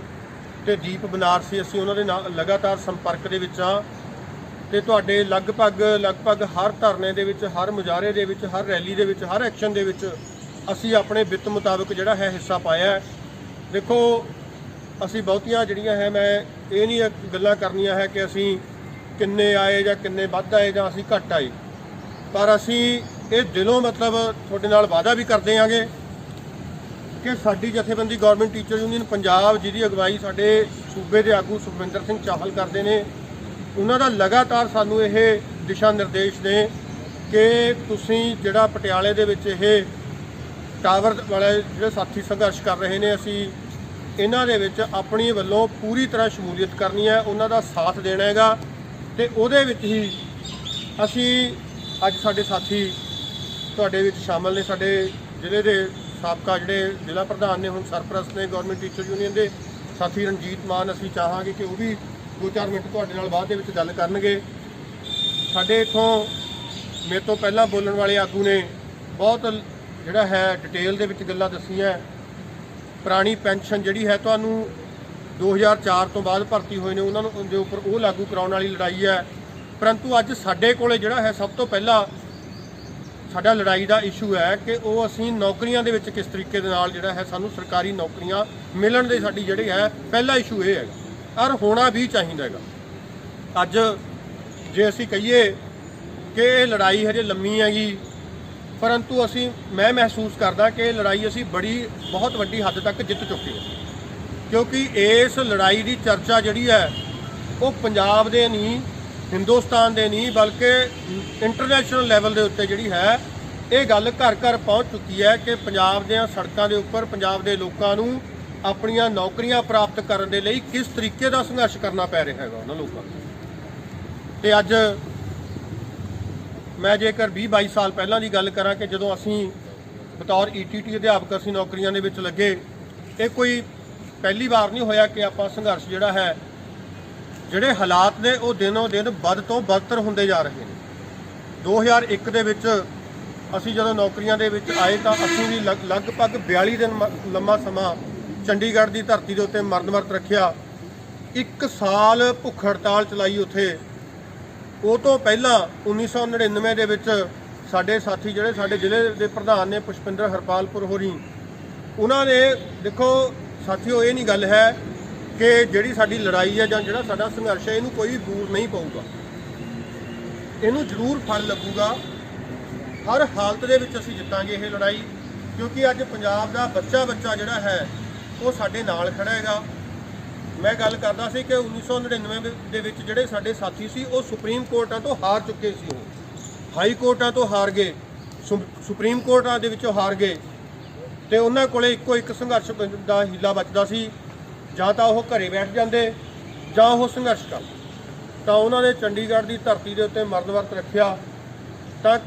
ਤੇ ਦੀਪ ਬਨਾਰਸੀ, ਅਸੀਂ ਉਹਨਾਂ ਦੇ ਨਾਲ ਲਗਾਤਾਰ ਸੰਪਰਕ ਦੇ ਵਿੱਚ ਹਾਂ ਤੇ ਤੁਹਾਡੇ ਲਗਭਗ ਹਰ ਧਰਨੇ ਦੇ ਵਿੱਚ, ਹਰ ਮੁਜ਼ਾਹਰੇ ਦੇ ਵਿੱਚ, ਹਰ ਰੈਲੀ ਦੇ ਵਿੱਚ, ਹਰ ਐਕਸ਼ਨ ਦੇ ਵਿੱਚ ਅਸੀਂ ਆਪਣੇ ਵਿੱਤ ਮੁਤਾਬਕ ਜਿਹੜਾ ਹੈ ਹਿੱਸਾ ਪਾਇਆ ਹੈ। ਦੇਖੋ ਅਸੀਂ ਬਹੁਤੀਆਂ ਜਿਹੜੀਆਂ ਹੈ, ਮੈਂ ਇਹ ਨਹੀਂ ਗੱਲਾਂ ਕਰਨੀਆਂ ਹੈ ਕਿ ਅਸੀਂ ਕਿੰਨੇ ਆਏ ਜਾਂ ਕਿੰਨੇ ਵੱਧ ਆਏ ਜਾਂ ਅਸੀਂ ਘੱਟ ਆਏ, ਪਰ ਅਸੀਂ ਇਹ ਦਿਲੋਂ ਮਤਲਬ ਤੁਹਾਡੇ ਨਾਲ ਵਾਅਦਾ ਵੀ ਕਰਦੇ ਆਂਗੇ ਕਿ ਸਾਡੀ ਜਥੇਬੰਦੀ ਗਵਰਨਮੈਂਟ ਟੀਚਰ ਯੂਨੀਅਨ ਪੰਜਾਬ, ਜਿਹਦੀ ਅਗਵਾਈ ਸਾਡੇ ਸੂਬੇ ਦੇ ਆਗੂ ਸੁਖਵਿੰਦਰ ਸਿੰਘ ਚਾਹਲ ਕਰਦੇ ਨੇ, ਉਹਨਾਂ ਦਾ ਲਗਾਤਾਰ ਸਾਨੂੰ ਇਹ ਦਿਸ਼ਾ ਨਿਰਦੇਸ਼ ਨੇ ਕਿ ਤੁਸੀਂ ਜਿਹੜਾ ਪਟਿਆਲੇ ਦੇ ਵਿੱਚ ਇਹ ਟਾਵਰ ਵਾਲੇ ਜਿਹੜੇ ਸਾਥੀ ਸੰਘਰਸ਼ ਕਰ ਰਹੇ ਨੇ, ਅਸੀਂ ਇਹਨਾਂ ਦੇ ਵਿੱਚ ਆਪਣੀ ਵੱਲੋਂ ਪੂਰੀ ਤਰ੍ਹਾਂ ਸ਼ਮੂਲੀਅਤ ਕਰਨੀ ਹੈ, ਉਹਨਾਂ ਦਾ ਸਾਥ ਦੇਣਾ ਹੈਗਾ ਤੇ ਉਹਦੇ ਵਿੱਚ ਹੀ ਅਸੀਂ ਅੱਜ ਸਾਡੇ ਸਾਥੀ ਤੁਹਾਡੇ ਵਿੱਚ ਸ਼ਾਮਲ ਨੇ। ਸਾਡੇ ਜ਼ਿਲ੍ਹੇ ਦੇ ਸਾਬਕਾ ਜਿਹੜੇ ਜ਼ਿਲ੍ਹਾ ਪ੍ਰਧਾਨ ਨੇ, ਹੁਣ ਸਰਪ੍ਰਸਤ ਨੇ ਗਵਰਨਮੈਂਟ ਟੀਚਰ ਯੂਨੀਅਨ ਦੇ, ਸਾਥੀ ਰਣਜੀਤ ਮਾਨ, ਅਸੀਂ ਚਾਹਾਂਗੇ ਕਿ ਉਹ ਵੀ 2-4 ਮਿੰਟ ਤੁਹਾਡੇ ਨਾਲ ਬਾਅਦ ਦੇ ਵਿੱਚ ਗੱਲ ਕਰਨਗੇ। ਸਾਡੇ ਇੱਥੋਂ ਮੇਰੇ ਤੋਂ ਪਹਿਲਾਂ ਬੋਲਣ ਵਾਲੇ ਆਗੂ ਨੇ ਬਹੁਤ ਜਿਹੜਾ ਹੈ ਡਿਟੇਲ ਦੇ ਵਿੱਚ ਗੱਲਾਂ ਦੱਸੀਆਂ। ਪੁਰਾਣੀ ਪੈਨਸ਼ਨ ਜਿਹੜੀ ਹੈ ਤੁਹਾਨੂੰ 2004 ਤੋਂ ਬਾਅਦ ਭਰਤੀ ਹੋਏ ਨੇ ਉਹਨਾਂ ਨੂੰ ਦੇ ਉੱਪਰ ਉਹ ਲਾਗੂ ਕਰਾਉਣ ਵਾਲੀ ਲੜਾਈ ਹੈ, ਪਰੰਤੂ ਅੱਜ ਸਾਡੇ ਕੋਲੇ ਜਿਹੜਾ ਹੈ ਸਭ ਤੋਂ ਪਹਿਲਾਂ ਸਾਡਾ ਲੜਾਈ ਦਾ ਇਸ਼ੂ ਹੈ ਕਿ ਉਹ ਅਸੀਂ ਨੌਕਰੀਆਂ ਦੇ ਵਿੱਚ ਕਿਸ ਤਰੀਕੇ ਦੇ ਨਾਲ ਜਿਹੜਾ ਹੈ ਸਾਨੂੰ ਸਰਕਾਰੀ ਨੌਕਰੀਆਂ ਮਿਲਣ ਦੇ ਸਾਡੀ ਜਿਹੜੀ ਹੈ ਪਹਿਲਾ ਇਸ਼ੂ ਇਹ ਹੈਗਾ, ਔਰ ਹੋਣਾ ਵੀ ਚਾਹੀਦਾ ਹੈਗਾ। ਅੱਜ ਜੇ ਅਸੀਂ ਕਹੀਏ ਕਿ ਇਹ ਲੜਾਈ ਹਜੇ ਲੰਮੀ ਹੈਗੀ, ਪਰੰਤੂ ਮੈਂ ਮਹਿਸੂਸ ਕਰਦਾ ਕਿ ਇਹ ਲੜਾਈ ਅਸੀਂ ਬਹੁਤ ਵੱਡੀ ਹੱਦ ਤੱਕ ਜਿੱਤ ਚੁੱਕੇ ਹਾਂ, ਕਿਉਂਕਿ ਇਸ ਲੜਾਈ ਦੀ ਚਰਚਾ ਜਿਹੜੀ ਹੈ ਉਹ ਪੰਜਾਬ ਦੇ ਨਹੀਂ, ਹਿੰਦੁਸਤਾਨ ਦੇ ਨਹੀਂ, ਬਲਕਿ ਇੰਟਰਨੈਸ਼ਨਲ ਲੈਵਲ ਦੇ ਉੱਤੇ ਜਿਹੜੀ ਹੈ ਇਹ ਗੱਲ ਘਰ ਘਰ ਪਹੁੰਚ ਚੁੱਕੀ ਹੈ ਕਿ ਪੰਜਾਬ ਦੀਆਂ ਸੜਕਾਂ ਦੇ ਉੱਪਰ ਪੰਜਾਬ ਦੇ ਲੋਕਾਂ ਨੂੰ ਆਪਣੀਆਂ ਨੌਕਰੀਆਂ ਪ੍ਰਾਪਤ ਕਰਨ ਦੇ ਲਈ ਕਿਸ ਤਰੀਕੇ ਦਾ ਸੰਘਰਸ਼ ਕਰਨਾ ਪੈ ਰਿਹਾ ਹੈਗਾ ਉਹਨਾਂ ਲੋਕਾਂ ਨੂੰ। ਤੇ ਅੱਜ ਮੈਂ ਜੇਕਰ 20-22 ਸਾਲ ਪਹਿਲਾਂ ਦੀ ਗੱਲ ਕਰਾਂ ਕਿ ਜਦੋਂ ਅਸੀਂ ਬਤੌਰ ETT ਅਧਿਆਪਕ ਅਸੀਂ ਨੌਕਰੀਆਂ ਦੇ ਵਿੱਚ ਲੱਗੇ, ਇਹ ਕੋਈ ਪਹਿਲੀ ਵਾਰ ਨਹੀਂ ਹੋਇਆ ਕਿ ਆਪਾਂ ਸੰਘਰਸ਼ ਜਿਹੜਾ ਹੈ, ਜਿਹੜੇ ਹਾਲਾਤ ਨੇ ਉਹ ਦਿਨੋਂ ਦਿਨ ਵੱਧ ਤੋਂ ਬਦਤਰ ਹੁੰਦੇ ਜਾ ਰਹੇ ਨੇ। 2001 ਦੇ ਵਿੱਚ ਅਸੀਂ ਜਦੋਂ ਨੌਕਰੀਆਂ ਦੇ ਵਿੱਚ ਆਏ ਤਾਂ ਅਸੀਂ ਵੀ ਲਗਭਗ 42 ਦਿਨ ਲੰਮਾ ਸਮਾਂ ਚੰਡੀਗੜ੍ਹ ਦੀ ਧਰਤੀ ਦੇ ਉੱਤੇ ਮਰਨ-ਵਰਤ ਰੱਖਿਆ। 1 ਸਾਲ ਭੁੱਖ ਹੜਤਾਲ ਚਲਾਈ ਉੱਥੇ। ਉਹ ਤੋਂ ਪਹਿਲਾਂ 1999 ਦੇ ਵਿੱਚ ਸਾਡੇ ਸਾਥੀ ਜਿਹੜੇ ਸਾਡੇ ਜ਼ਿਲ੍ਹੇ ਦੇ ਪ੍ਰਧਾਨ ਨੇ ਪੁਸ਼ਪਿੰਦਰ ਹਰਪਾਲਪੁਰ ਹੋਰੀ, ਉਹਨਾਂ ਨੇ ਦੇਖੋ ਸਾਥੀਓ ਇਹ ਨਹੀਂ ਗੱਲ ਹੈ ਕਿ ਜਿਹੜੀ ਸਾਡੀ ਲੜਾਈ ਹੈ ਜਾਂ ਜਿਹੜਾ ਸਾਡਾ ਸੰਘਰਸ਼ ਹੈ ਇਹਨੂੰ ਕੋਈ ਦੂਰ ਨਹੀਂ ਪਊਗਾ, ਇਹਨੂੰ ਜ਼ਰੂਰ ਫਲ ਲੱਗੂਗਾ। ਹਰ ਹਾਲਤ ਦੇ ਵਿੱਚ ਅਸੀਂ ਜਿੱਤਾਂਗੇ ਇਹ ਲੜਾਈ, ਕਿਉਂਕਿ ਅੱਜ ਪੰਜਾਬ ਦਾ ਬੱਚਾ ਜਿਹੜਾ ਹੈ ਉਹ ਸਾਡੇ ਨਾਲ ਖੜਾ ਹੈਗਾ। ਮੈਂ ਗੱਲ ਕਰਦਾ ਸੀ ਕਿ 1999 ਦੇ ਵਿੱਚ ਜਿਹੜੇ ਸਾਡੇ ਸਾਥੀ ਸੀ ਉਹ ਸੁਪਰੀਮ ਕੋਰਟਾਂ ਤੋਂ ਹਾਰ ਚੁੱਕੇ ਸੀ, ਉਹ ਹਾਈ ਕੋਰਟਾਂ ਤੋਂ ਹਾਰ ਗਏ, ਸੁਪਰੀਮ ਕੋਰਟਾਂ ਦੇ ਵਿੱਚੋਂ ਹਾਰ ਗਏ ਤੇ ਉਹਨਾਂ ਕੋਲੇ ਇੱਕੋ ਇੱਕ ਸੰਘਰਸ਼ ਦਾ ਹੀਲਾ ਬਚਦਾ ਸੀ, ਜਾਂ ਤਾਂ ਉਹ ਘਰੇ ਬੈਠ ਜਾਂਦੇ ਜਾਂ ਉਹ ਸੰਘਰਸ਼ ਕਰਦੇ। ਤਾਂ ਉਹਨਾਂ ਨੇ ਚੰਡੀਗੜ੍ਹ ਦੀ ਧਰਤੀ ਦੇ ਉੱਤੇ ਮਰਨ ਵਰਤ ਰੱਖਿਆ ਤਾਂ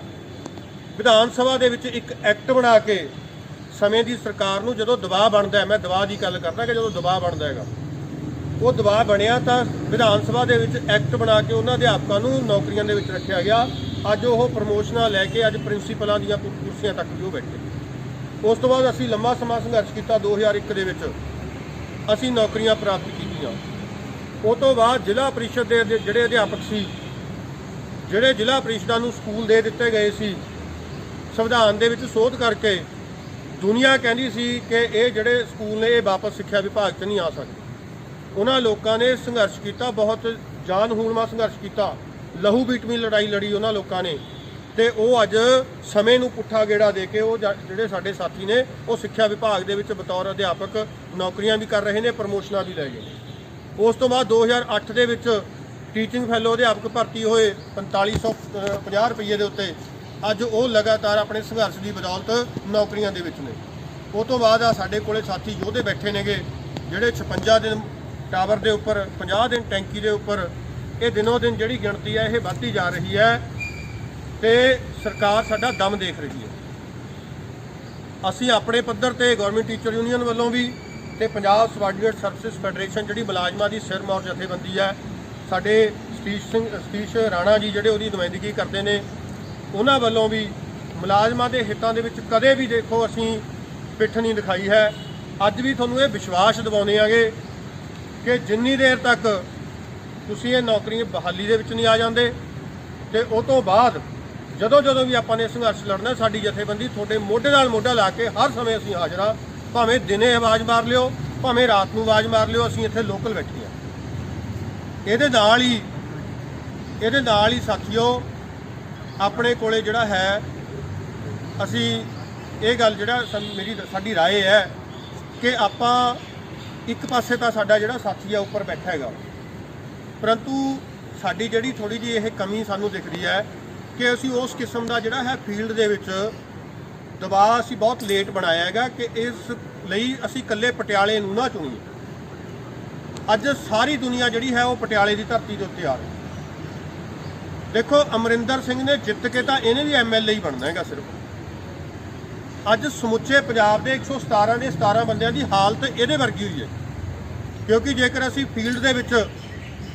ਵਿਧਾਨ ਸਭਾ ਦੇ ਵਿੱਚ ਇੱਕ ਐਕਟ ਬਣਾ ਕੇ ਸਮੇਂ ਦੀ ਸਰਕਾਰ ਨੂੰ ਜਦੋਂ ਦਬਾਅ ਬਣਦਾ ਹੈ, ਮੈਂ ਦਬਾਅ ਦੀ ਗੱਲ ਕਰਦਾ ਕਿ ਜਦੋਂ ਦਬਾਅ ਬਣਦਾ ਹੈਗਾ, ਉਹ ਦਬਾਅ ਬਣਿਆ ਤਾਂ ਵਿਧਾਨ ਸਭਾ ਦੇ ਵਿੱਚ ਐਕਟ ਬਣਾ ਕੇ ਉਹਨਾਂ ਅਧਿਆਪਕਾਂ ਨੂੰ ਨੌਕਰੀਆਂ ਦੇ ਵਿੱਚ ਰੱਖਿਆ ਗਿਆ। ਅੱਜ ਉਹ ਪ੍ਰਮੋਸ਼ਨਾਂ ਲੈ ਕੇ ਅੱਜ ਪ੍ਰਿੰਸੀਪਲਾਂ ਦੀਆਂ ਕੁਰਸੀਆਂ ਤੱਕ ਵੀ ਉਹ ਬੈਠੇ। ਉਸ ਤੋਂ ਬਾਅਦ ਅਸੀਂ ਲੰਮਾ ਸਮਾਂ ਸੰਘਰਸ਼ ਕੀਤਾ। 2001 ਦੇ ਵਿੱਚ ਅਸੀਂ ਨੌਕਰੀਆਂ ਪ੍ਰਾਪਤ ਕੀਤੀਆਂ। ਉਹ ਤੋਂ ਬਾਅਦ ਜ਼ਿਲ੍ਹਾ ਪ੍ਰੀਸ਼ਦ ਦੇ ਜਿਹੜੇ ਅਧਿਆਪਕ ਸੀ, ਜਿਹੜੇ ਜ਼ਿਲ੍ਹਾ ਪ੍ਰੀਸ਼ਦਾਂ ਨੂੰ ਸਕੂਲ ਦੇ ਦਿੱਤੇ ਗਏ ਸੀ, ਸੰਵਿਧਾਨ ਦੇ ਵਿੱਚ ਸੋਧ ਕਰਕੇ ਦੁਨੀਆ ਕਹਿੰਦੀ ਸੀ ਕਿ ਇਹ ਜਿਹੜੇ ਸਕੂਲ ਨੇ ਇਹ ਵਾਪਸ ਸਿੱਖਿਆ ਵਿਭਾਗ 'ਚ ਨਹੀਂ ਆ ਸਕਦੇ। ਉਹਨਾਂ ਲੋਕਾਂ ਨੇ ਸੰਘਰਸ਼ ਕੀਤਾ, ਬਹੁਤ ਜਾਨ ਹੂਣਮਾ ਸੰਘਰਸ਼ ਕੀਤਾ, ਲਹੂ ਬੀਟਵੀਂ ਲੜਾਈ ਲੜੀ ਉਹਨਾਂ ਲੋਕਾਂ ਨੇ ਤੇ ਉਹ ਅੱਜ ਸਮੇਂ ਨੂੰ ਪੁੱਠਾ ਗੇੜਾ ਦੇ ਕੇ ਉਹ ਜਿਹੜੇ ਸਾਡੇ ਸਾਥੀ ਨੇ ਉਹ ਸਿੱਖਿਆ ਵਿਭਾਗ ਦੇ ਵਿੱਚ ਬਤੌਰ ਅਧਿਆਪਕ ਨੌਕਰੀਆਂ ਵੀ ਕਰ ਰਹੇ ਨੇ, ਪ੍ਰਮੋਸ਼ਨਾਂ ਵੀ ਲੈ ਗਏ ਨੇ। ਉਸ ਤੋਂ ਬਾਅਦ 2008 ਦੇ ਵਿੱਚ ਟੀਚਿੰਗ ਫੈਲੋ ਅਧਿਆਪਕ ਭਰਤੀ ਹੋਏ 4550 ਰੁਪਏ ਦੇ ਉੱਤੇ। ਅੱਜ ਉਹ ਲਗਾਤਾਰ ਆਪਣੇ ਸੰਘਰਸ਼ ਦੀ ਬਦੌਲਤ ਨੌਕਰੀਆਂ ਦੇ ਵਿੱਚ ਨੇ। ਉਹ ਤੋਂ ਬਾਅਦ ਆ ਸਾਡੇ ਕੋਲੇ ਸਾਥੀ ਯੋਧੇ ਬੈਠੇ ਨੇਗੇ ਜਿਹੜੇ 56 ਦਿਨ ਟਾਵਰ ਦੇ ਉੱਪਰ, 50 ਦਿਨ ਟੈਂਕੀ ਦੇ ਉੱਪਰ। ਇਹ ਦਿਨੋਂ ਦਿਨ ਜਿਹੜੀ ਗਿਣਤੀ ਹੈ ਇਹ ਵੱਧਦੀ ਜਾ ਰਹੀ ਹੈ ਤੇ ਸਰਕਾਰ ਸਾਡਾ ਦਮ ਦੇਖ ਰਹੀ ਹੈ। ਅਸੀਂ ਆਪਣੇ ਪੱਧਰ ਤੇ ਗਵਰਨਮੈਂਟ ਟੀਚਰ ਯੂਨੀਅਨ ਵੱਲੋਂ ਵੀ ਤੇ ਪੰਜਾਬ ਸਬਆਰਡੀਨੇਟ ਸਰਵਿਸਿਜ਼ ਫੈਡਰੇਸ਼ਨ ਜਿਹੜੀ ਮੁਲਾਜ਼ਮਾਂ ਦੀ ਸਿਰਮੌਰ ਜਥੇਬੰਦੀ ਹੈ, ਸਾਡੇ ਸਤੀਸ਼ ਰਾਣਾ ਜੀ ਜਿਹੜੇ ਉਹਦੀ ਨੁਮਾਇੰਦਗੀ ਕਰਦੇ ਨੇ, ਉਹਨਾਂ ਵੱਲੋਂ ਵੀ ਮੁਲਾਜ਼ਮਾਂ ਦੇ ਹਿੱਤਾਂ ਦੇ ਵਿੱਚ ਕਦੇ ਵੀ ਦੇਖੋ ਅਸੀਂ ਪਿੱਠ ਨਹੀਂ ਦਿਖਾਈ ਹੈ। ਅੱਜ ਵੀ ਤੁਹਾਨੂੰ ਇਹ ਵਿਸ਼ਵਾਸ ਦਿਵਾਉਂਦੇ ਆਂਗੇ ਕਿ ਜਿੰਨੀ ਦੇਰ ਤੱਕ ਤੁਸੀਂ ਇਹ ਨੌਕਰੀ ਬਹਾਲੀ ਦੇ ਵਿੱਚ ਨਹੀਂ ਆ ਜਾਂਦੇ ਤੇ ਉਹ ਤੋਂ ਬਾਅਦ ਜਦੋਂ ਵੀ ਆਪਾਂ ਨੇ ਸੰਘਰਸ਼ ਲੜਨਾ, ਸਾਡੀ ਜਥੇਬੰਦੀ ਤੁਹਾਡੇ ਮੋਢੇ ਨਾਲ ਮੋਢਾ ਲਾ ਕੇ ਹਰ ਸਮੇਂ ਅਸੀਂ ਹਾਜ਼ਰ ਹਾਂ। ਭਾਵੇਂ ਦਿਨੇ ਆਵਾਜ਼ ਮਾਰ ਲਿਓ, ਭਾਵੇਂ ਰਾਤ ਨੂੰ ਆਵਾਜ਼ ਮਾਰ ਲਿਓ, ਅਸੀਂ ਇੱਥੇ ਲੋਕਲ ਬੈਠੇ ਹਾਂ। ਇਹਦੇ ਨਾਲ ਹੀ ਸਾਥੀਓ, ਆਪਣੇ ਕੋਲੇ ਜਿਹੜਾ ਹੈ, ਅਸੀਂ ਇਹ ਗੱਲ ਸਾਡੀ ਰਾਏ ਹੈ ਕਿ ਆਪਾਂ ਇੱਕ ਪਾਸੇ ਤਾਂ ਸਾਡਾ ਜਿਹੜਾ ਸਾਥੀ ਆ ਉੱਪਰ ਬੈਠਾ ਹੈਗਾ, ਪਰੰਤੂ ਸਾਡੀ ਜਿਹੜੀ ਥੋੜੀ ਜਿਹੀ ਇਹ ਕਮੀ ਸਾਨੂੰ ਦਿਖ ਰਹੀ ਹੈ ਕਿ ਅਸੀਂ ਉਸ ਕਿਸਮ ਦਾ ਜਿਹੜਾ ਹੈ ਫੀਲਡ ਦੇ ਵਿੱਚ ਦਬਾਅ ਅਸੀਂ ਬਹੁਤ ਲੇਟ ਬਣਾਇਆ ਹੈਗਾ ਕਿ ਇਸ ਲਈ ਅਸੀਂ ਇਕੱਲੇ ਪਟਿਆਲੇ ਨੂੰ ਨਾ ਚੁਣੀਏ। ਅੱਜ ਸਾਰੀ ਦੁਨੀਆ ਜਿਹੜੀ ਹੈ ਉਹ ਪਟਿਆਲੇ ਦੀ ਧਰਤੀ ਦੇ ਉੱਤੇ ਆ ਰਹੀ। ਦੇਖੋ, ਅਮਰਿੰਦਰ ਸਿੰਘ ਨੇ ਜਿੱਤ ਕੇ ਤਾਂ ਇਹਨੇ ਵੀ MLA ਹੀ ਬਣਨਾ ਹੈਗਾ ਸਿਰਫ। ਅੱਜ ਸਮੁੱਚੇ ਪੰਜਾਬ ਦੇ 117 ਦੇ 17 ਬੰਦਿਆਂ ਦੀ ਹਾਲਤ ਇਹਦੇ ਵਰਗੀ ਹੋਈ ਹੈ, ਕਿਉਂਕਿ ਜੇਕਰ ਅਸੀਂ ਫੀਲਡ ਦੇ ਵਿੱਚ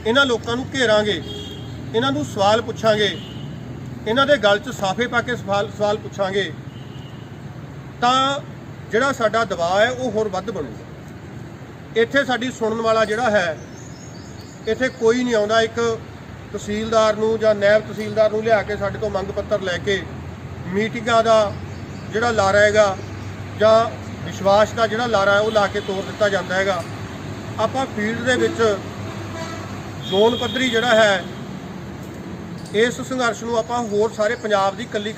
ਇਹਨਾਂ ਲੋਕਾਂ ਨੂੰ ਘੇਰਾਂਗੇ, ਇਹਨਾਂ ਨੂੰ ਸਵਾਲ ਪੁੱਛਾਂਗੇ, ਇਹਨਾਂ ਦੇ ਗਲ 'ਚ ਸਾਫੇ ਪਾ ਕੇ ਸਵਾਲ ਪੁੱਛਾਂਗੇ, ਤਾਂ ਜਿਹੜਾ ਸਾਡਾ ਦਬਾਅ ਹੈ ਉਹ ਹੋਰ ਵੱਧ ਬਣੂਗਾ। ਇੱਥੇ ਸਾਡੀ ਸੁਣਨ ਵਾਲਾ ਜਿਹੜਾ ਹੈ, ਇੱਥੇ ਕੋਈ ਨਹੀਂ ਆਉਂਦਾ ਇੱਕ ਤਹਿਸੀਲਦਾਰ ਨੂੰ ਜਾਂ ਨਾਇਬ ਤਹਿਸੀਲਦਾਰ ਨੂੰ ਲਿਆ ਕੇ ਸਾਡੇ ਤੋਂ ਮੰਗ ਪੱਤਰ ਲੈ ਕੇ ਮੀਟਿੰਗਾਂ ਦਾ ਜਿਹੜਾ ਲਾਰਾ ਹੈਗਾ ਜਾਂ ਵਿਸ਼ਵਾਸ ਦਾ ਜਿਹੜਾ ਲਾਰਾ ਹੈ ਉਹ ਲਾ ਕੇ ਤੋੜ ਦਿੱਤਾ ਜਾਂਦਾ ਹੈਗਾ। ਆਪਾਂ ਫੀਲਡ ਦੇ ਵਿੱਚ ਜ਼ੋਨ ਪੱਧਰੀ ਜਿਹੜਾ ਹੈ ਇਸ ਸੰਘਰਸ਼ ਨੂੰ ਆਪਾਂ ਹੋਰ ਸਾਰੇ ਪੰਜਾਬ ਦੀ ਕੱਲੀ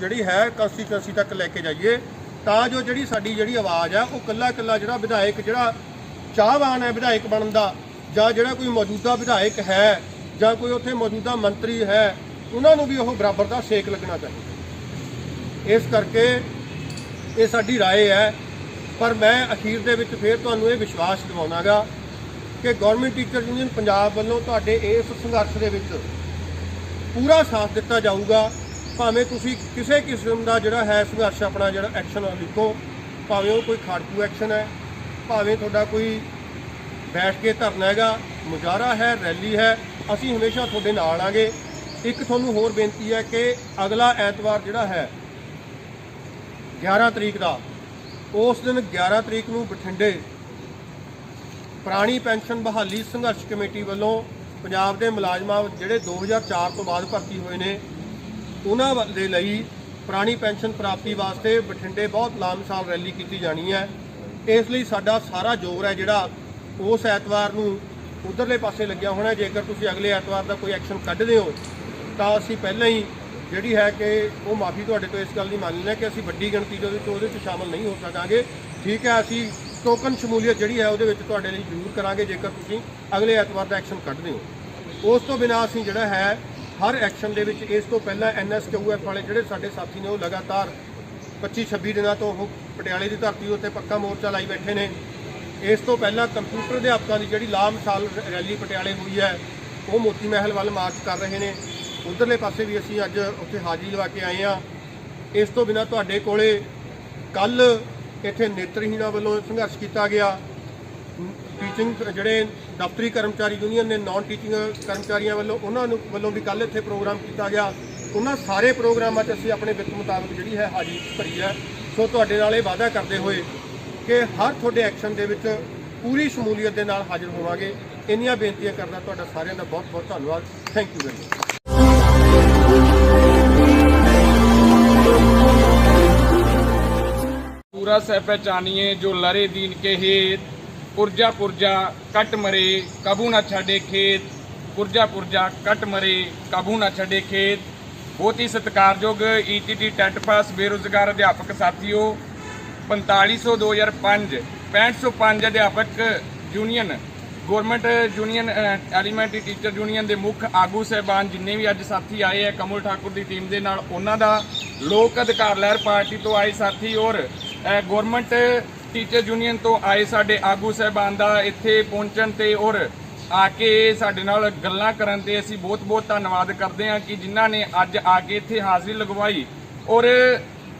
ਜਿਹੜੀ ਹੈ ਕੰਸਟੀਚੁਐਂਸੀ ਤੱਕ ਲੈ ਕੇ ਜਾਈਏ, ਤਾਂ ਜੋ ਜਿਹੜੀ ਸਾਡੀ ਜਿਹੜੀ ਆਵਾਜ਼ ਹੈ ਉਹ ਕੱਲਾ ਜਿਹੜਾ ਵਿਧਾਇਕ ਜਿਹੜਾ ਚਾਹਵਾਨ ਹੈ ਵਿਧਾਇਕ ਬਣਨ ਦਾ, ਜਾਂ ਜਿਹੜਾ ਕੋਈ ਮੌਜੂਦਾ ਵਿਧਾਇਕ ਹੈ ਜਾਂ ਕੋਈ ਉੱਥੇ ਮੌਜੂਦਾ ਮੰਤਰੀ ਹੈ, ਉਹਨਾਂ ਨੂੰ ਵੀ ਉਹ ਬਰਾਬਰ ਦਾ ਸੇਕ ਲੱਗਣਾ ਚਾਹੀਦਾ। ਇਸ ਕਰਕੇ ਇਹ ਸਾਡੀ ਰਾਏ ਹੈ। ਪਰ ਮੈਂ ਅਖੀਰ ਦੇ ਵਿੱਚ ਫਿਰ ਤੁਹਾਨੂੰ ਇਹ ਵਿਸ਼ਵਾਸ ਦਿਵਾਉਣਾਗਾ ਕਿ ਗਵਰਨਮੈਂਟ ਟੀਚਰ ਯੂਨੀਅਨ ਪੰਜਾਬ ਵੱਲੋਂ ਤੁਹਾਡੇ ਇਸ ਸੰਘਰਸ਼ ਦੇ ਵਿੱਚ ਪੂਰਾ ਸਾਥ ਦਿੱਤਾ ਜਾਊਗਾ। ਭਾਵੇਂ ਤੁਸੀਂ ਕਿਸੇ ਕਿਸਮ ਦਾ ਜਿਹੜਾ ਹੈ ਸੰਘਰਸ਼ ਆਪਣਾ ਜਿਹੜਾ ਐਕਸ਼ਨ ਲਿਖੋ, ਭਾਵੇਂ ਉਹ ਕੋਈ ਖਾੜਕੂ ਐਕਸ਼ਨ ਹੈ, ਭਾਵੇਂ ਤੁਹਾਡਾ ਕੋਈ ਬੈਠ ਕੇ ਧਰਨਾ ਹੈਗਾ, ਮੁਜ਼ਾਹਰਾ ਹੈ, ਰੈਲੀ ਹੈ, ਅਸੀਂ ਹਮੇਸ਼ਾ ਤੁਹਾਡੇ ਨਾਲ ਆਂਗੇ। ਇੱਕ ਤੁਹਾਨੂੰ ਹੋਰ ਬੇਨਤੀ ਹੈ ਕਿ ਅਗਲਾ ਐਤਵਾਰ ਜਿਹੜਾ ਹੈ 11 ਤਰੀਕ ਦਾ, ਉਸ ਦਿਨ 11 ਤਰੀਕ ਨੂੰ ਬਠਿੰਡੇ ਪੁਰਾਣੀ ਪੈਨਸ਼ਨ ਬਹਾਲੀ ਸੰਘਰਸ਼ ਕਮੇਟੀ ਵੱਲੋਂ ਪੰਜਾਬ ਦੇ ਮੁਲਾਜ਼ਮਾਂ ਜਿਹੜੇ 2004 ਤੋਂ ਬਾਅਦ ਭਰਤੀ ਹੋਏ ਨੇ, ਉਹਨਾਂ ਦੇ ਲਈ ਪੁਰਾਣੀ ਪੈਨਸ਼ਨ ਪ੍ਰਾਪਤੀ ਵਾਸਤੇ ਬਠਿੰਡੇ ਬਹੁਤ ਲਾਮਿਸਾਲ ਰੈਲੀ ਕੀਤੀ ਜਾਣੀ ਹੈ। ਇਸ ਲਈ ਸਾਡਾ ਸਾਰਾ ਜ਼ੋਰ ਹੈ ਜਿਹੜਾ ਉਸ ਐਤਵਾਰ ਨੂੰ ਉਧਰਲੇ ਪਾਸੇ ਲੱਗਿਆ ਹੋਣਾ। ਜੇਕਰ ਤੁਸੀਂ ਅਗਲੇ ਐਤਵਾਰ ਦਾ ਕੋਈ ਐਕਸ਼ਨ ਕੱਢਦੇ ਹੋ ਤਾਂ ਅਸੀਂ ਪਹਿਲਾਂ ਹੀ ਜਿਹੜੀ ਹੈ ਕਿ ਉਹ ਮਾਫੀ ਤੁਹਾਡੇ ਤੋਂ ਇਸ ਗੱਲ ਦੀ ਮੰਨ ਲੈਣਾ ਕਿ ਅਸੀਂ ਵੱਡੀ ਗਿਣਤੀ ਦੇ ਵਿੱਚ ਉਹਦੇ 'ਚ ਸ਼ਾਮਲ ਨਹੀਂ ਹੋ ਸਕਾਂਗੇ। ਠੀਕ ਹੈ, ਅਸੀਂ ਟੋਕਨ ਸ਼ਮੂਲੀਅਤ ਜਿਹੜੀ ਹੈ ਉਹਦੇ ਵਿੱਚ ਤੁਹਾਡੇ ਲਈ ਜ਼ਰੂਰ ਕਰਾਂਗੇ ਜੇਕਰ ਤੁਸੀਂ ਅਗਲੇ ਐਤਵਾਰ ਦਾ ਐਕਸ਼ਨ ਕੱਢਦੇ ਹੋ। ਉਸ ਤੋਂ ਬਿਨਾਂ ਅਸੀਂ ਜਿਹੜਾ ਹੈ ਹਰ ਐਕਸ਼ਨ ਦੇ ਵਿੱਚ ਇਸ ਤੋਂ ਪਹਿਲਾਂ NSQF ਵਾਲੇ ਜਿਹੜੇ ਸਾਡੇ ਸਾਥੀ ਨੇ ਉਹ ਲਗਾਤਾਰ 25-26 ਦਿਨਾਂ ਤੋਂ ਉਹ ਪਟਿਆਲੇ ਦੀ ਧਰਤੀ ਉੱਤੇ ਪੱਕਾ ਮੋਰਚਾ ਲਾਈ ਬੈਠੇ ਨੇ। ਇਸ ਤੋਂ ਪਹਿਲਾਂ ਕੰਪਿਊਟਰ ਅਧਿਆਪਕਾਂ ਦੀ ਜਿਹੜੀ ਲਾਮਿਸਾਲ ਰੈਲੀ ਪਟਿਆਲੇ ਹੋਈ ਹੈ ਉਹ ਮੋਤੀ ਮਹਿਲ ਵੱਲ ਮਾਰਚ ਕਰ ਰਹੇ ਨੇ। ਉਧਰਲੇ ਪਾਸੇ ਵੀ ਅਸੀਂ ਅੱਜ ਉੱਥੇ ਹਾਜ਼ਰੀ ਲਵਾ ਕੇ ਆਏ ਹਾਂ। ਇਸ ਤੋਂ ਬਿਨਾਂ ਤੁਹਾਡੇ ਕੋਲੇ ਕੱਲ ਇੱਥੇ ਨੇਤਰਹੀਣਾਂ ਵੱਲੋਂ ਸੰਘਰਸ਼ ਕੀਤਾ ਗਿਆ। ਟੀਚਿੰਗ ਜਿਹੜੇ ਦਫ਼ਤਰੀ ਕਰਮਚਾਰੀ ਯੂਨੀਅਨ ਨੇ ਨਾਨ ਟੀਚਿੰਗ ਕਰਮਚਾਰੀਆਂ ਵੱਲੋਂ ਉਹਨਾਂ ਨੂੰ ਵੱਲੋਂ ਵੀ ਕੱਲ ਇੱਥੇ ਪ੍ਰੋਗਰਾਮ ਕੀਤਾ ਗਿਆ। ਉਹਨਾਂ ਸਾਰੇ ਪ੍ਰੋਗਰਾਮਾਂ 'ਚ ਅਸੀਂ ਆਪਣੇ ਵਿੱਤ ਮੁਤਾਬਕ ਜਿਹੜੀ ਹੈ ਹਾਜ਼ਰੀ ਭਰੀ ਹੈ। ਸੋ ਤੁਹਾਡੇ ਨਾਲ ਇਹ ਵਾਅਦਾ ਕਰਦੇ ਹੋਏ ਕਿ ਹਰ ਤੁਹਾਡੇ ਐਕਸ਼ਨ ਦੇ ਵਿੱਚ ਪੂਰੀ ਸ਼ਮੂਲੀਅਤ ਦੇ ਨਾਲ ਹਾਜ਼ਰ ਹੋਵਾਂਗੇ। ਇੰਨੀਆਂ ਬੇਨਤੀਆਂ ਕਰਦਾ ਤੁਹਾਡਾ ਸਾਰਿਆਂ ਦਾ ਬਹੁਤ ਬਹੁਤ ਧੰਨਵਾਦ। Thank you very much. पूरा सह पहचानिए जो लरे दीन के हेत, पुरजा पुरजा कट मरे कबू न छड़े खेत, पुरजा पुरजा कट मरे कबू न छड़े खेत। बहुत ही सत्कारयोग ETT टैट पास बेरोजगार अध्यापक साथियों 4500/2005 6505 अध्यापक union government union elementary teacher union के मुख आगू साहबान जिन्ने भी अज साथी आए हैं कमल ठाकुर की टीम के नाल उन्हां दा लोक अधिकार लहर पार्टी तो आए साथी और गौरमेंट टीचर यूनियन तो आए साडे आगू साहबान दा इत्थे पहुंचण ते और आके साडे नाल गल्लां करन ते असीं बहुत बहुत धन्नवाद करदे हां कि जिन्हां ने अज आके इत्थे हाज़री लगवाई और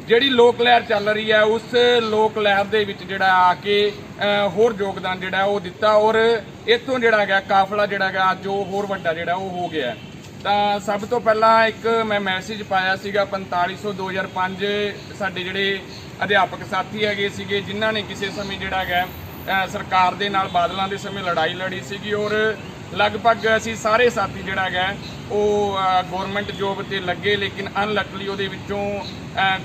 ਜਿਹੜੀ ਲੋਕ ਲਹਿਰ ਚੱਲ ਰਹੀ ਹੈ ਉਸ ਲੋਕ ਲਹਿਰ ਦੇ ਵਿੱਚ ਜਿਹੜਾ ਆ ਕੇ ਹੋਰ ਯੋਗਦਾਨ ਜਿਹੜਾ ਉਹ ਦਿੱਤਾ ਔਰ ਇੱਥੋਂ ਜਿਹੜਾ ਹੈਗਾ ਕਾਫਲਾ ਜਿਹੜਾ ਹੈਗਾ ਜੋ ਹੋਰ ਵੱਡਾ ਜਿਹੜਾ ਉਹ ਹੋ ਗਿਆ। ਤਾਂ ਸਭ ਤੋਂ ਪਹਿਲਾਂ ਇੱਕ ਮੈਂ ਮੈਸੇਜ ਪਾਇਆ ਸੀਗਾ 4500 2005 ਸਾਡੇ ਜਿਹੜੇ ਅਧਿਆਪਕ ਸਾਥੀ ਹੈਗੇ ਸੀਗੇ ਜਿਨ੍ਹਾਂ ਨੇ ਕਿਸੇ ਸਮੇਂ ਜਿਹੜਾ ਹੈਗਾ ਸਰਕਾਰ ਦੇ ਨਾਲ ਬਾਦਲਾਂ ਦੇ ਸਮੇਂ ਲੜਾਈ ਲੜੀ ਸੀਗੀ ਔਰ ਲਗਭਗ ਅਸੀਂ ਸਾਰੇ ਸਾਥੀ ਜਿਹੜਾ ਹੈਗਾ ਉਹ ਗਵਰਨਮੈਂਟ ਜੋਬ ਤੇ ਲੱਗੇ, ਲੇਕਿਨ ਅਨਲਕਲੀ ਉਹਦੇ ਵਿੱਚੋਂ